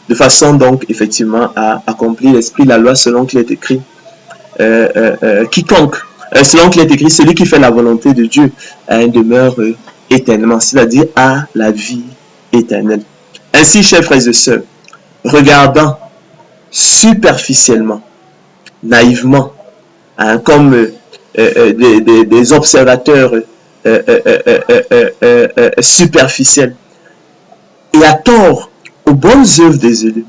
de façon donc effectivement à accomplir l'esprit de la loi selon qu'il est écrit. Quiconque, selon qu'il est écrit, celui qui fait la volonté de Dieu demeure éternellement, c'est-à-dire à la vie éternelle. Ainsi, chers frères et sœurs, regardant superficiellement, naïvement, comme des observateurs superficiels, et à tort aux bonnes œuvres des élus,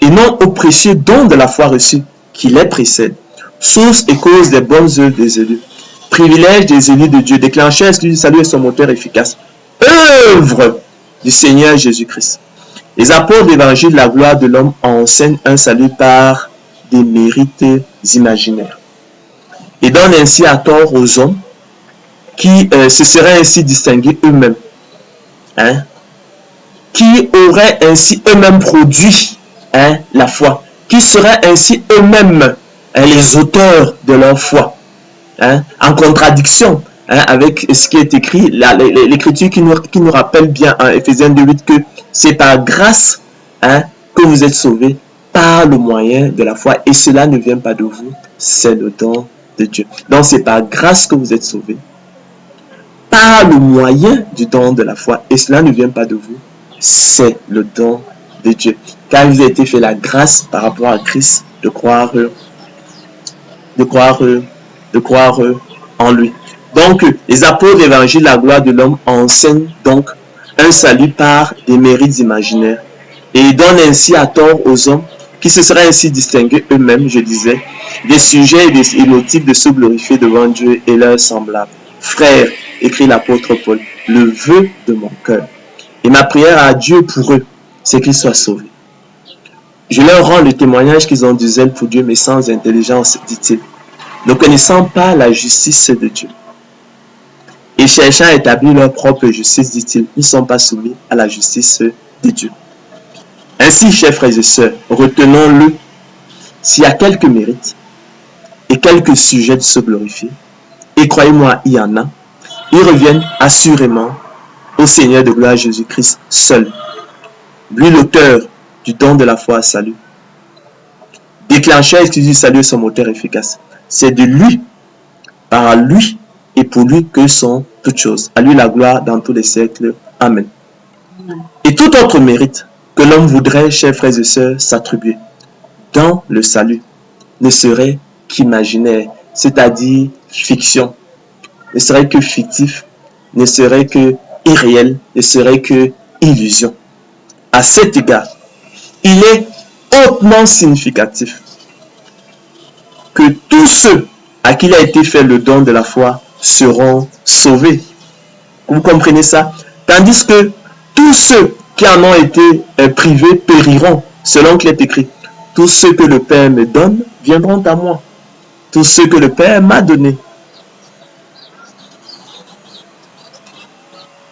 et non aux précieux dons de la foi reçue qui les précèdent, source et cause des bonnes œuvres des élus, privilège des élus de Dieu, déclencheur du salut et son moteur efficace, œuvre du Seigneur Jésus-Christ. Les apôtres de l'évangile de la gloire de l'homme enseignent un salut par des mérites imaginaires et donnent ainsi à tort aux hommes qui se seraient ainsi distingués eux-mêmes, qui auraient ainsi eux-mêmes produit la foi, qui seraient ainsi eux-mêmes les auteurs de leur foi, en contradiction avec ce qui est écrit, l'écriture qui nous rappelle bien en Éphésiens 2:8 que c'est par grâce que vous êtes sauvés par le moyen de la foi, et cela ne vient pas de vous, c'est le don de Dieu. Donc c'est par grâce que vous êtes sauvés par le moyen du don de la foi, et cela ne vient pas de vous, c'est le don de Dieu, car il vous a été fait la grâce par rapport à Christ de croire en lui. Donc les apôtres de l'évangile de la gloire de l'homme enseignent donc un salut par des mérites imaginaires et donnent ainsi à tort aux hommes qui se seraient ainsi distingués eux-mêmes, je disais, des sujets et motifs de se glorifier devant Dieu et leurs semblables. Frères, écrit l'apôtre Paul, le vœu de mon cœur et ma prière à Dieu pour eux, c'est qu'ils soient sauvés. Je leur rends le témoignage qu'ils ont du zèle pour Dieu, mais sans intelligence, dit-il, ne connaissant pas la justice de Dieu. Et cherchant à établir leur propre justice, dit-il, ils ne sont pas soumis à la justice de Dieu. Ainsi, chers frères et sœurs, retenons-le, s'il y a quelques mérites et quelques sujets de se glorifier, et croyez-moi, il y en a, ils reviennent assurément au Seigneur de gloire Jésus-Christ seul. Lui, l'auteur du don de la foi à salut. Déclencheur exclusif du salut et son moteur efficace. C'est de lui, par lui et pour lui que sont toutes choses. À lui la gloire dans tous les siècles. Amen. Et tout autre mérite que l'homme voudrait, chers frères et sœurs, s'attribuer dans le salut ne serait qu'imaginaire, c'est-à-dire fiction, ne serait que fictif, ne serait que irréel, ne serait que illusion. À cet égard, il est hautement significatif que tous ceux à qui il a été fait le don de la foi seront sauvés. Vous comprenez ça? Tandis que tous ceux qui en ont été privés périront, selon qu'il est écrit. Tous ceux que le Père me donne viendront à moi. Tous ceux que le Père m'a donné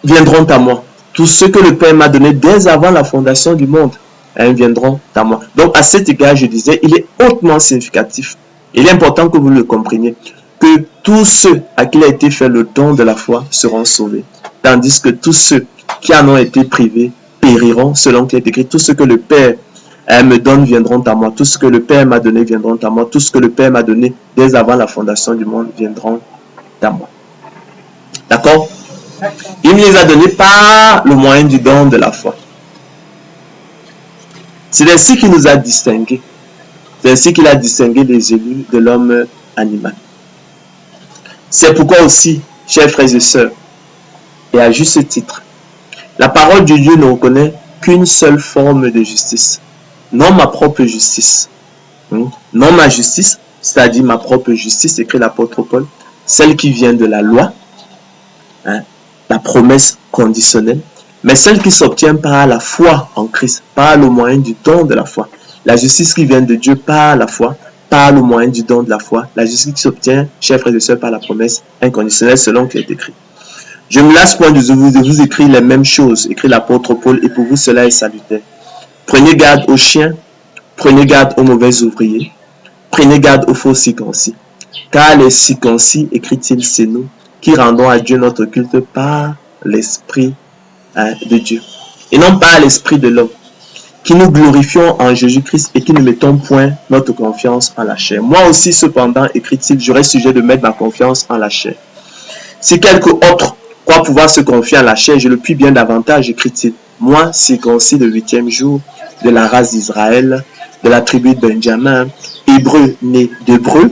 viendront à moi. Tous ceux que le Père m'a donné dès avant la fondation du monde viendront à moi. Donc à cet égard, je disais, il est hautement significatif. Il est important que vous le compreniez, que tous ceux à qui il a été fait le don de la foi seront sauvés. Tandis que tous ceux qui en ont été privés périront, selon qu'il est écrit, tout ce que le Père me donne viendront à moi. Tout ce que le Père m'a donné viendront à moi. Tout ce que le Père m'a donné dès avant la fondation du monde viendront à moi. D'accord? Il me les a donnés par le moyen du don de la foi. C'est ainsi qu'il nous a distingués. C'est ainsi qu'il a distingué les élus de l'homme animal. C'est pourquoi aussi, chers frères et sœurs, et à juste titre, la parole de Dieu ne reconnaît qu'une seule forme de justice. Non ma propre justice. Non ma justice, c'est-à-dire ma propre justice, écrit l'apôtre Paul, celle qui vient de la loi, la promesse conditionnelle, mais celle qui s'obtient par la foi en Christ, par le moyen du don de la foi. La justice qui vient de Dieu par la foi, par le moyen du don de la foi. La justice qui s'obtient, chers frères et sœurs, par la promesse inconditionnelle selon qu'il est écrit. Je me lasse point de vous écrire les mêmes choses, écrit l'apôtre Paul, et pour vous cela est salutaire. Prenez garde aux chiens, prenez garde aux mauvais ouvriers, prenez garde aux faux circoncis. Car les circoncis, écrit-il, c'est nous, qui rendons à Dieu notre culte par l'Esprit de Dieu, et non par l'Esprit de l'homme, qui nous glorifions en Jésus-Christ et qui ne mettons point notre confiance en la chair. Moi aussi, cependant, écrit-il, j'aurais sujet de mettre ma confiance en la chair. Si quelque autre croit pouvoir se confier en la chair, je le puis bien davantage, écrit-il. Moi, circoncis le 8e jour de la race d'Israël, de la tribu de Benjamin, hébreu né d'hébreu,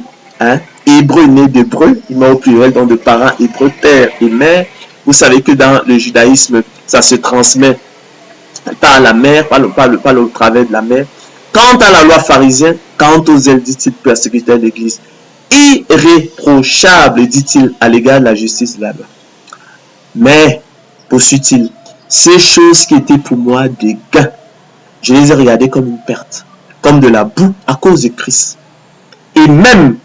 hébreu né d'hébreu, il m'a au pluriel, donc de parents hébreux, père et mère. Vous savez que dans le judaïsme, ça se transmet par la mère, par le travers de la mère. Quant à la loi pharisienne, quant aux ailes, dit-il, persécuteurs de l'Église, irréprochable, dit-il, à l'égard de la justice de la loi. Mais, poursuit-il, ces choses qui étaient pour moi des gains je les ai regardés comme une perte, comme de la boue à cause de Christ. Et même,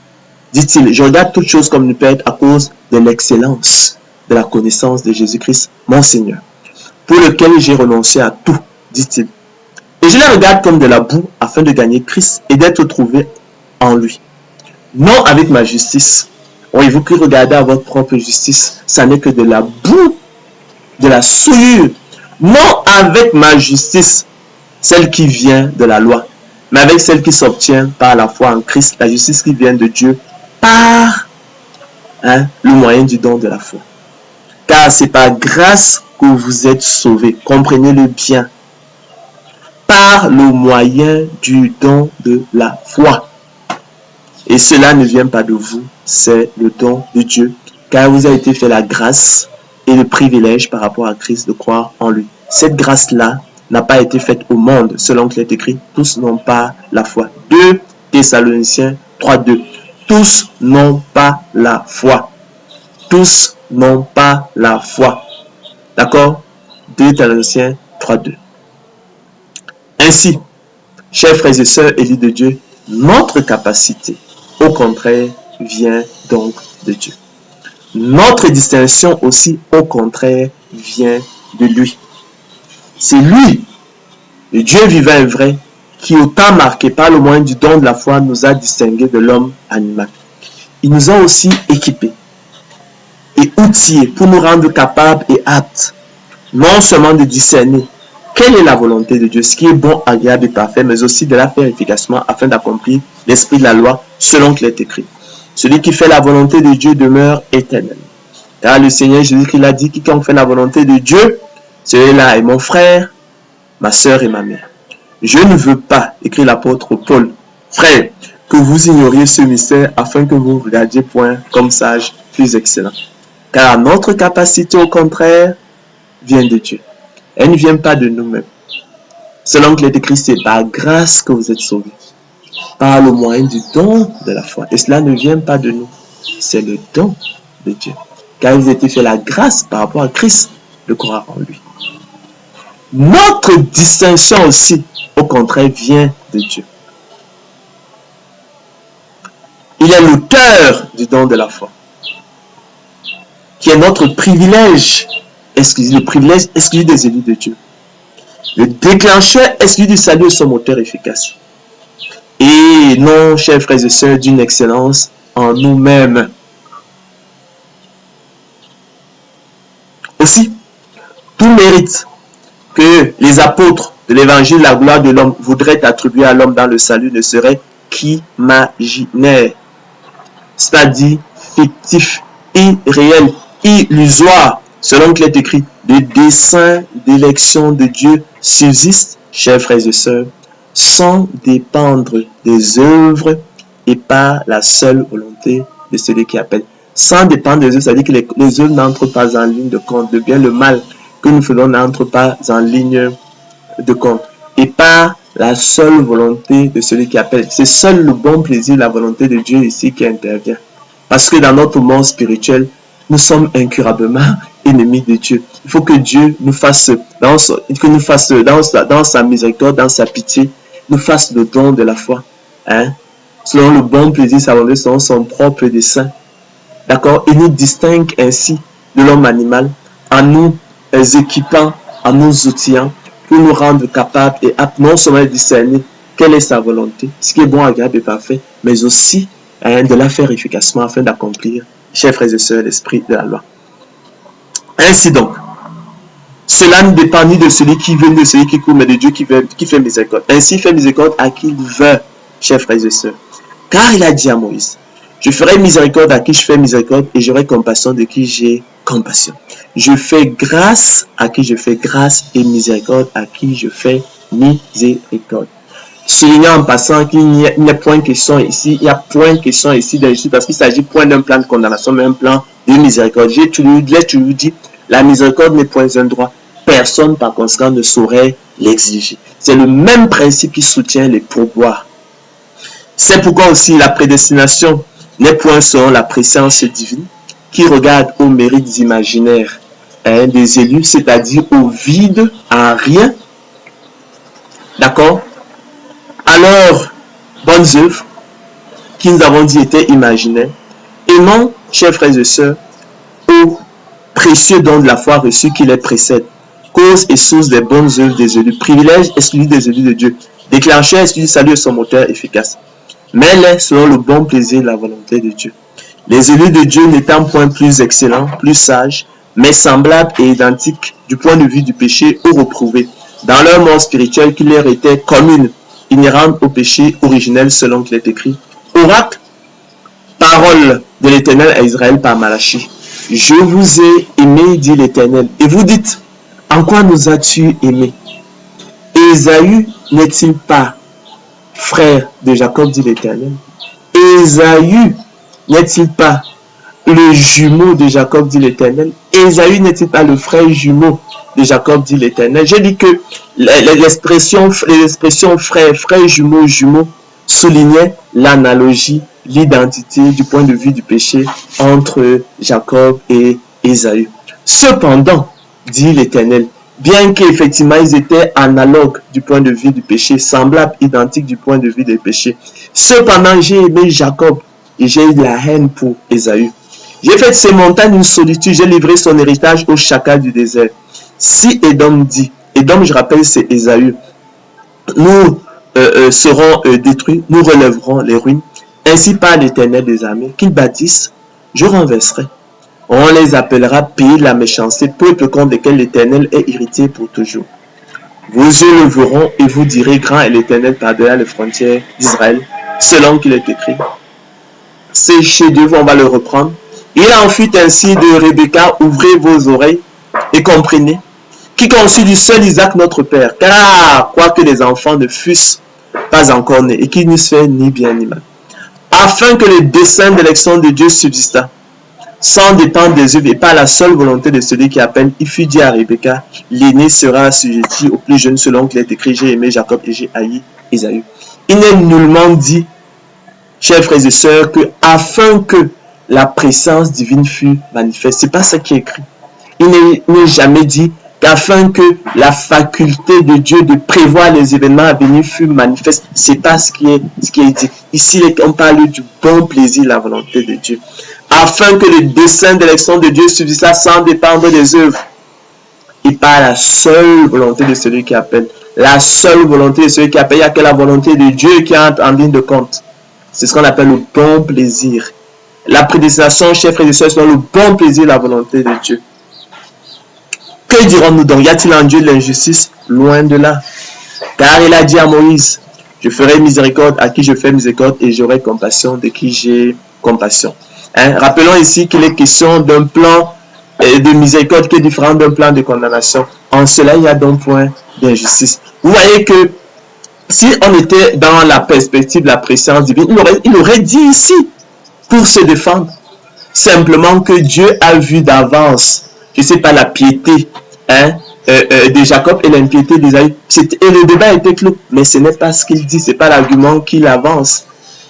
dit-il, je regarde toutes choses comme une perte à cause de l'excellence de la connaissance de Jésus-Christ, mon Seigneur, pour lequel j'ai renoncé à tout, dit-il. Et je les regarde comme de la boue afin de gagner Christ et d'être trouvé en lui. Non avec ma justice. Oui, vous qui regardez à votre propre justice, ça n'est que de la boue, de la souillure. Non avec ma justice, celle qui vient de la loi, mais avec celle qui s'obtient par la foi en Christ, la justice qui vient de Dieu par le moyen du don de la foi. Car c'est par grâce que vous êtes sauvés. Comprenez-le bien. Par le moyen du don de la foi. Et cela ne vient pas de vous, c'est le don de Dieu. Car vous a été fait la grâce et le privilège par rapport à Christ de croire en lui. Cette grâce-là n'a pas été faite au monde, selon qu'il est écrit. Tous n'ont pas la foi. 2 Thessaloniciens 3:2. Tous n'ont pas la foi. Tous n'ont pas la foi. D'accord? 2 Thessaloniciens 3:2. Ainsi, chers frères et sœurs élus de Dieu, notre capacité, au contraire, vient donc de Dieu. Notre distinction aussi, au contraire, vient de lui. C'est lui, le Dieu vivant et vrai, qui, autant marqué par le moyen du don de la foi, nous a distingués de l'homme animal. Il nous a aussi équipés et outillés pour nous rendre capables et aptes, non seulement de discerner quelle est la volonté de Dieu, ce qui est bon, agréable et parfait, mais aussi de la faire efficacement afin d'accomplir l'esprit de la loi selon qu'il est écrit. Celui qui fait la volonté de Dieu demeure éternel. Car le Seigneur Jésus-Christ l'a dit, quiconque fait la volonté de Dieu, celui-là est mon frère, ma soeur et ma mère. Je ne veux pas, écrit l'apôtre Paul, frère, que vous ignoriez ce mystère afin que vous regardiez point comme sage plus excellent. Car notre capacité, au contraire, vient de Dieu. Elle ne vient pas de nous-mêmes. Selon qu'il est écrit, c'est par grâce que vous êtes sauvés. Par le moyen du don de la foi. Et cela ne vient pas de nous. C'est le don de Dieu. Car il vous a été fait la grâce par rapport à Christ de croire en lui. Notre distinction aussi, au contraire, vient de Dieu. Il est l'auteur du don de la foi. Qui est notre privilège. Le privilège exclusif des élus de Dieu. Le déclencheur exclusif du salut est son moteur efficace. Et non, chers frères et sœurs, d'une excellence en nous-mêmes. Aussi, tout mérite que les apôtres de l'évangile, la gloire de l'homme, voudraient attribuer à l'homme dans le salut ne serait qu'imaginaire. C'est-à-dire fictif, irréel, illusoire. Selon qu'il est écrit, le dessein d'élection de Dieu subsiste, chers frères et sœurs, sans dépendre des œuvres et par la seule volonté de celui qui appelle. Sans dépendre des œuvres, c'est-à-dire que les œuvres n'entrent pas en ligne de compte. Le bien, le mal que nous faisons n'entre pas en ligne de compte. Et par la seule volonté de celui qui appelle. C'est seul le bon plaisir, la volonté de Dieu ici qui intervient. Parce que dans notre monde spirituel, nous sommes incurablement ennemis de Dieu. Il faut que Dieu nous fasse, dans sa miséricorde, dans sa pitié, nous fasse le don de la foi. Selon le bon plaisir, sa volonté, selon son propre dessein. D'accord? Il nous distingue ainsi de l'homme animal en nous équipant, en nous outillant pour nous rendre capables et aptes non seulement de discerner quelle est sa volonté, ce qui est bon, agréable et parfait, mais aussi de la faire efficacement afin d'accomplir, chers frères et sœurs, l'esprit de la loi. Ainsi donc, cela ne dépend ni de celui qui veut, ni de celui qui court, mais de Dieu qui fait miséricorde. Ainsi, il fait miséricorde à qui il veut, chers frères et sœurs. Car il a dit à Moïse, je ferai miséricorde à qui je fais miséricorde et j'aurai compassion de qui j'ai compassion. Je fais grâce à qui je fais grâce et miséricorde à qui je fais miséricorde. Soulignant en passant qu'il n'y a point question ici, il y a point question ici d'injustice parce qu'il s'agit point d'un plan de condamnation, mais un plan de miséricorde. J'ai toujours dit, la miséricorde n'est point un droit. Personne par conséquent ne saurait l'exiger. C'est le même principe qui soutient les pourboires. C'est pourquoi aussi la prédestination n'est point selon la préscience divine qui regarde aux mérites imaginaires des élus, c'est-à-dire au vide, à rien, D'accord? Alors, bonnes œuvres, qui nous avons dit étaient imaginaires, et non, chers frères et sœurs, aux précieux dons de la foi reçus qui les précèdent, cause et source des bonnes œuvres des élus, privilège exclusif des élus de Dieu, déclencheur exclusif du salut et son moteur efficace, mais les selon le bon plaisir et la volonté de Dieu. Les élus de Dieu n'étant point plus excellents, plus sages, mais semblables et identiques du point de vue du péché ou reprouvés, dans leur mort spirituelle qui leur était commune, inhérente au péché originel selon qu'il est écrit. Oracle, parole de l'Éternel à Israël par Malachie. Je vous ai aimé, dit l'Éternel. Et vous dites, en quoi nous as-tu aimé? Ésaü n'est-il pas frère de Jacob, dit l'Éternel? Ésaü n'est-il pas le jumeau de Jacob, dit l'Éternel? Ésaü n'est-il pas le frère jumeau de Jacob, dit l'Éternel? J'ai dit que l'expression frère, frère jumeau, jumeau soulignait l'analogie, l'identité du point de vue du péché entre Jacob et Ésaü. Cependant, dit l'Éternel, bien qu'effectivement ils étaient analogues du point de vue du péché, semblables, identiques du point de vue des péchés, cependant j'ai aimé Jacob et j'ai eu de la haine pour Ésaü. J'ai fait de ces montagnes une solitude, j'ai livré son héritage aux chacals du désert. Si Édom dit, Édom je rappelle c'est Ésaü, nous serons détruits, nous relèverons les ruines, ainsi par l'Éternel des armées, qu'ils bâtissent, je renverserai. On les appellera pays de la méchanceté, peuple contre lesquels l'Éternel est irrité pour toujours. Vos yeux le verront et vous direz, grand est l'Éternel par-delà les frontières d'Israël, selon qu'il est écrit. C'est chez Dieu, on va le reprendre. Il en fut ainsi de Rebecca, ouvrez vos oreilles et comprenez, qui conçut du seul Isaac notre père, car quoique les enfants ne fussent pas encore nés et qui n'eussent fait ni bien ni mal, afin que le dessein d'élection de Dieu subsistât, sans dépendre des œuvres et par la seule volonté de celui qui appelle, il fut dit à Rebecca, l'aîné sera assujetti au plus jeune selon qu'il est écrit, j'ai aimé Jacob et j'ai haï Ésaü. Il n'est nullement dit, chers frères et sœurs, que afin que la présence divine fût manifeste. C'est pas ça qui est écrit. Il n'est jamais dit qu'afin que la faculté de Dieu de prévoir les événements à venir fût manifeste. C'est pas ce qui est dit. Ici, on parle du bon plaisir, la volonté de Dieu. Afin que le dessein d'élection de Dieu subsista sans dépendre des œuvres. Et par la seule volonté de celui qui appelle. La seule volonté de celui qui appelle. Il n'y a que la volonté de Dieu qui entre en ligne de compte. C'est ce qu'on appelle le bon plaisir. La prédestination, chers frères et sœurs, c'est le bon plaisir, la volonté de Dieu. Que dirons-nous donc? Y a-t-il en Dieu de l'injustice? Loin de là. Car il a dit à Moïse, je ferai miséricorde à qui je fais miséricorde et j'aurai compassion de qui j'ai compassion. Rappelons ici qu'il est question d'un plan de miséricorde qui est différent d'un plan de condamnation. En cela, il y a donc point d'injustice. Vous voyez que si on était dans la perspective de la présence divine, il aurait dit ici, pour se défendre, simplement que Dieu a vu d'avance, je ne sais pas, la piété de Jacob et l'impiété d'Ésaü. Et le débat était clos, mais ce n'est pas ce qu'il dit, ce n'est pas l'argument qu'il avance.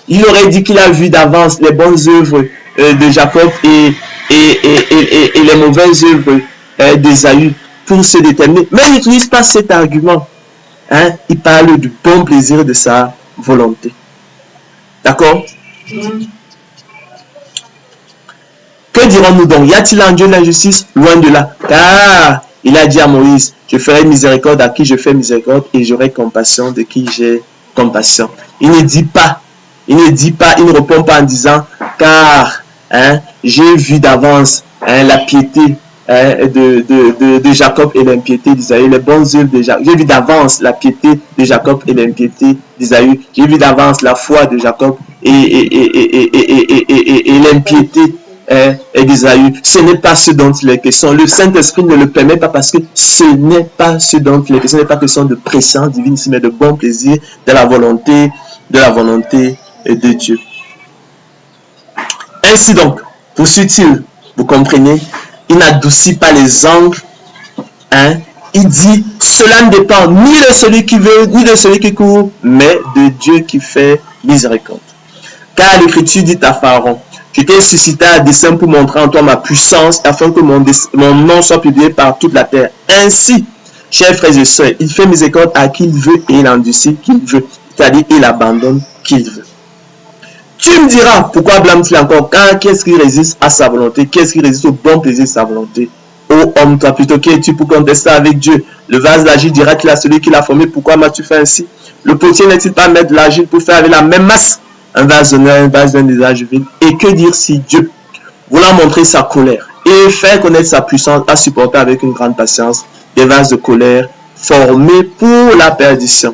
Il aurait dit qu'il a vu d'avance les bonnes œuvres de Jacob et les mauvaises œuvres d'Ésaü pour se déterminer. Mais il n'utilise pas cet argument. Il parle du bon plaisir de sa volonté. D'accord? Que dirons-nous donc? Y a-t-il en Dieu l'injustice? Loin de là. Car il a dit à Moïse, je ferai miséricorde à qui je fais miséricorde et j'aurai compassion de qui j'ai compassion. Il ne dit pas, il ne répond pas en disant, car j'ai vu d'avance la piété de Jacob et l'impiété d'Ésaü, les bonnes œuvres de Jacob. J'ai vu d'avance la piété de Jacob et l'impiété d'Ésaü. J'ai vu d'avance la foi de Jacob et l'impiété d'Ésaü. Ce n'est pas ce dont il est question. Le Saint-Esprit ne le permet pas parce que ce n'est pas ce dont il est question. Ce n'est pas question de présence divine, mais de bon plaisir, de la volonté de Dieu. Ainsi donc, poursuit-il, vous comprenez, il n'adoucit pas les angles. Il dit, cela ne dépend ni de celui qui veut, ni de celui qui court, mais de Dieu qui fait miséricorde. Car l'Écriture dit à Pharaon, je t'ai suscité à dessein pour montrer en toi ma puissance, afin que mon nom soit publié par toute la terre. Ainsi, Chers frères et sœurs, il fait miséricorde à qui il veut et il endurcit qui il veut. C'est-à-dire, il abandonne qui il veut. Tu me diras, pourquoi blâme-t-il encore? Car qu'est-ce qui résiste à sa volonté? Qu'est-ce qui résiste au bon plaisir de sa volonté? Ô homme, toi plutôt qui es-tu pour contester avec Dieu? Le vase d'argile dira qu'il a celui qui l'a formé. Pourquoi m'as-tu fait ainsi? Le potier n'est-il pas maître de l'argile pour faire avec la même masse un vase d'honneur, un vase d'un usage vide? Et que dire si Dieu, voulant montrer sa colère et faire connaître sa puissance, a supporté avec une grande patience des vases de colère formés pour la perdition?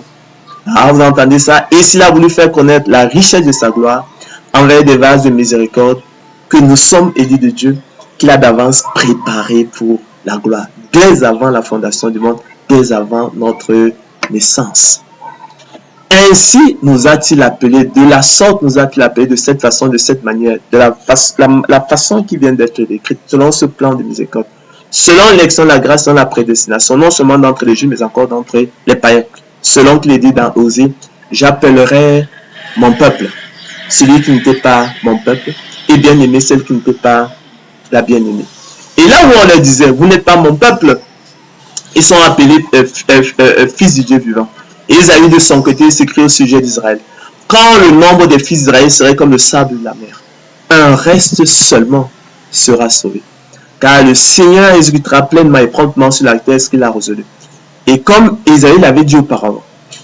Ah, vous entendez ça? Et s'il a voulu faire connaître la richesse de sa gloire envers des vases de miséricorde, que nous sommes élus de Dieu, qu'il a d'avance préparé pour la gloire, dès avant la fondation du monde, dès avant notre naissance. Ainsi nous a-t-il appelés, de la sorte nous a-t-il appelés, de cette façon, de cette manière, de la façon qui vient d'être décrite, selon ce plan de miséricorde, selon l'élection, la grâce, selon la prédestination, non seulement d'entre les Juifs, mais encore d'entre les païens. Selon qu'il est dit dans Osée, j'appellerai mon peuple, celui qui n'était pas mon peuple, et bien-aimé, celle qui n'était pas la bien-aimée. Et là où on leur disait, vous n'êtes pas mon peuple, ils sont appelés fils du Dieu vivant. Et Isaïe de son côté s'écrit au sujet d'Israël. Quand le nombre des fils d'Israël serait comme le sable de la mer, un reste seulement sera sauvé. Car le Seigneur exécutera pleinement et promptement sur la terre ce qu'il a résolu. Et comme Isaïe l'avait dit auparavant,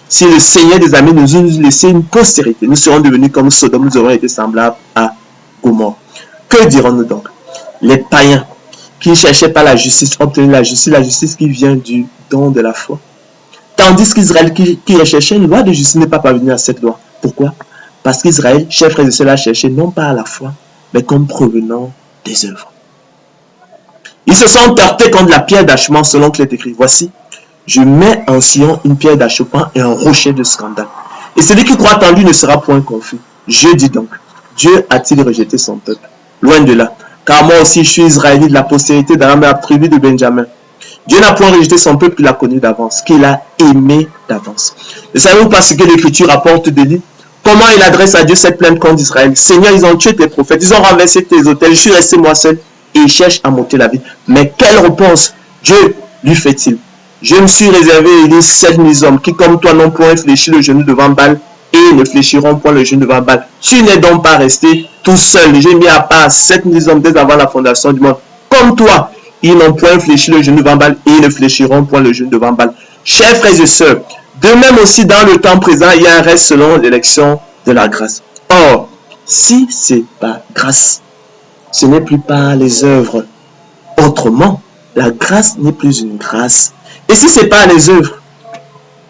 si le Seigneur des armées nous eût laissé une postérité, nous serons devenus comme Sodome, nous aurons été semblables à Gomorrhe. Que dirons-nous donc? Les païens qui ne cherchaient pas la justice obtenaient la justice qui vient du don de la foi. Tandis qu'Israël qui recherchait une loi de justice n'est pas parvenu à cette loi. Pourquoi? Parce qu'Israël, chers frères et sœurs, l'a cherché non pas à la foi, mais comme provenant des œuvres. Ils se sont heurtés contre la pierre d'achoppement selon qu'il est écrit. Voici, je mets en Sion une pierre d'achoppement et un rocher de scandale. Et celui qui croit en lui ne sera point confus. Je dis donc, Dieu a-t-il rejeté son peuple? Loin de là. Car moi aussi je suis israélite de la postérité d'Abraham et la tribu de Benjamin. Dieu n'a point rejeté son peuple qu'il a connu d'avance, qu'il a aimé d'avance. Ne savez-vous pas ce que l'Écriture rapporte de lui? Comment il adresse à Dieu cette plainte contre Israël? Seigneur, ils ont tué tes prophètes, ils ont renversé tes autels, je suis resté moi seul et ils cherchent à m'ôter la vie. Mais quelle réponse Dieu lui fait-il? Je me suis réservé et élu 7000 hommes qui, comme toi, n'ont point fléchi le genou devant Baal et ne fléchiront point le genou devant Baal. Tu n'es donc pas resté tout seul. J'ai mis à part 7000 hommes dès avant la fondation du monde. Comme toi, ils n'ont point fléchi le genou devant Baal et ils ne fléchiront point le genou devant Baal. Chers frères et sœurs, de même aussi dans le temps présent, il y a un reste selon l'élection de la grâce. Or, si c'est par grâce, ce n'est plus par les œuvres. Autrement, la grâce n'est plus une grâce. Et si ce n'est pas les œuvres,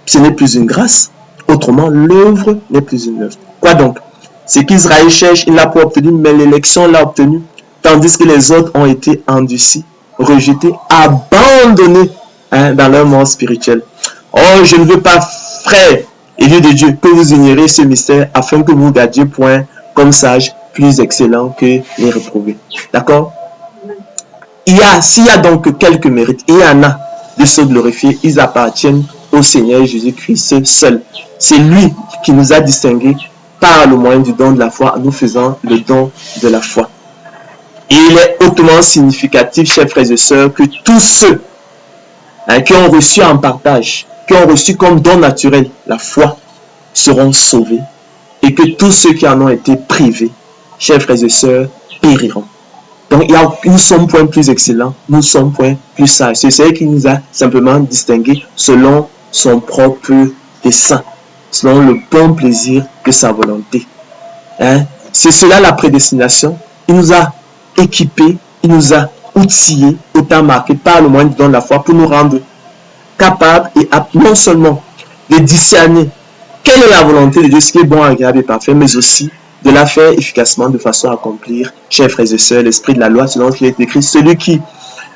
ce n'est plus une grâce. Autrement, l'œuvre n'est plus une œuvre. Quoi donc? C'est qu'Israël cherche, il n'a pas obtenu, mais l'élection l'a obtenu. Tandis que les autres ont été endurcis, rejetés, abandonnés dans leur mort spirituelle. Oh, je ne veux pas, frères, élus de Dieu, que vous ignoriez ce mystère afin que vous gardiez point comme sages plus excellents que les reprouvés. D'accord? S'il y a donc quelques mérites, il y en a de ceux glorifiés, ils appartiennent au Seigneur Jésus-Christ seul. C'est lui qui nous a distingués par le moyen du don de la foi en nous faisant le don de la foi. Et il est hautement significatif, chers frères et sœurs, que tous ceux qui ont reçu en partage, qui ont reçu comme don naturel la foi, seront sauvés. Et que tous ceux qui en ont été privés, chers frères et sœurs, périront. Donc, nous ne sommes point plus excellents, nous ne sommes point plus sages. C'est celui qui nous a simplement distingués selon son propre dessein, selon le bon plaisir de sa volonté. C'est cela la prédestination. Il nous a équipés, il nous a outillés, autant marqués par le moyen du don de la foi pour nous rendre capables et aptes non seulement de discerner quelle est la volonté de Dieu, ce qui est bon, agréable et parfait, mais aussi de la faire efficacement de façon à accomplir, chers frères et sœurs, l'esprit de la loi, selon qu'il est écrit, celui qui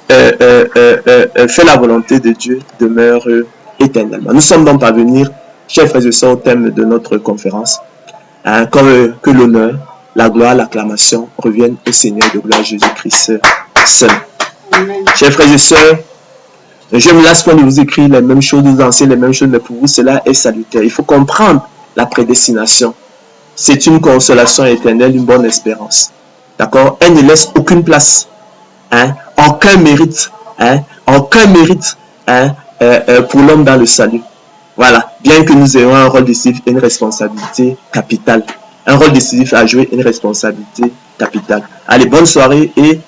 fait la volonté de Dieu demeure éternellement. Nous sommes donc parvenus, chers frères et sœurs, au thème de notre conférence, que l'honneur, la gloire, l'acclamation reviennent au Seigneur de gloire Jésus-Christ seul. Amen. Chers frères et sœurs, je me lasse pas de vous écrire les mêmes choses, de vous enseigner les mêmes choses, mais pour vous, cela est salutaire. Il faut comprendre la prédestination. C'est une consolation éternelle, une bonne espérance. D'accord? Elle ne laisse aucune place. Aucun mérite. Aucun mérite pour l'homme dans le salut. Voilà, bien que nous ayons un rôle décisif et une responsabilité capitale. Un rôle décisif à jouer, une responsabilité capitale. Allez, bonne soirée et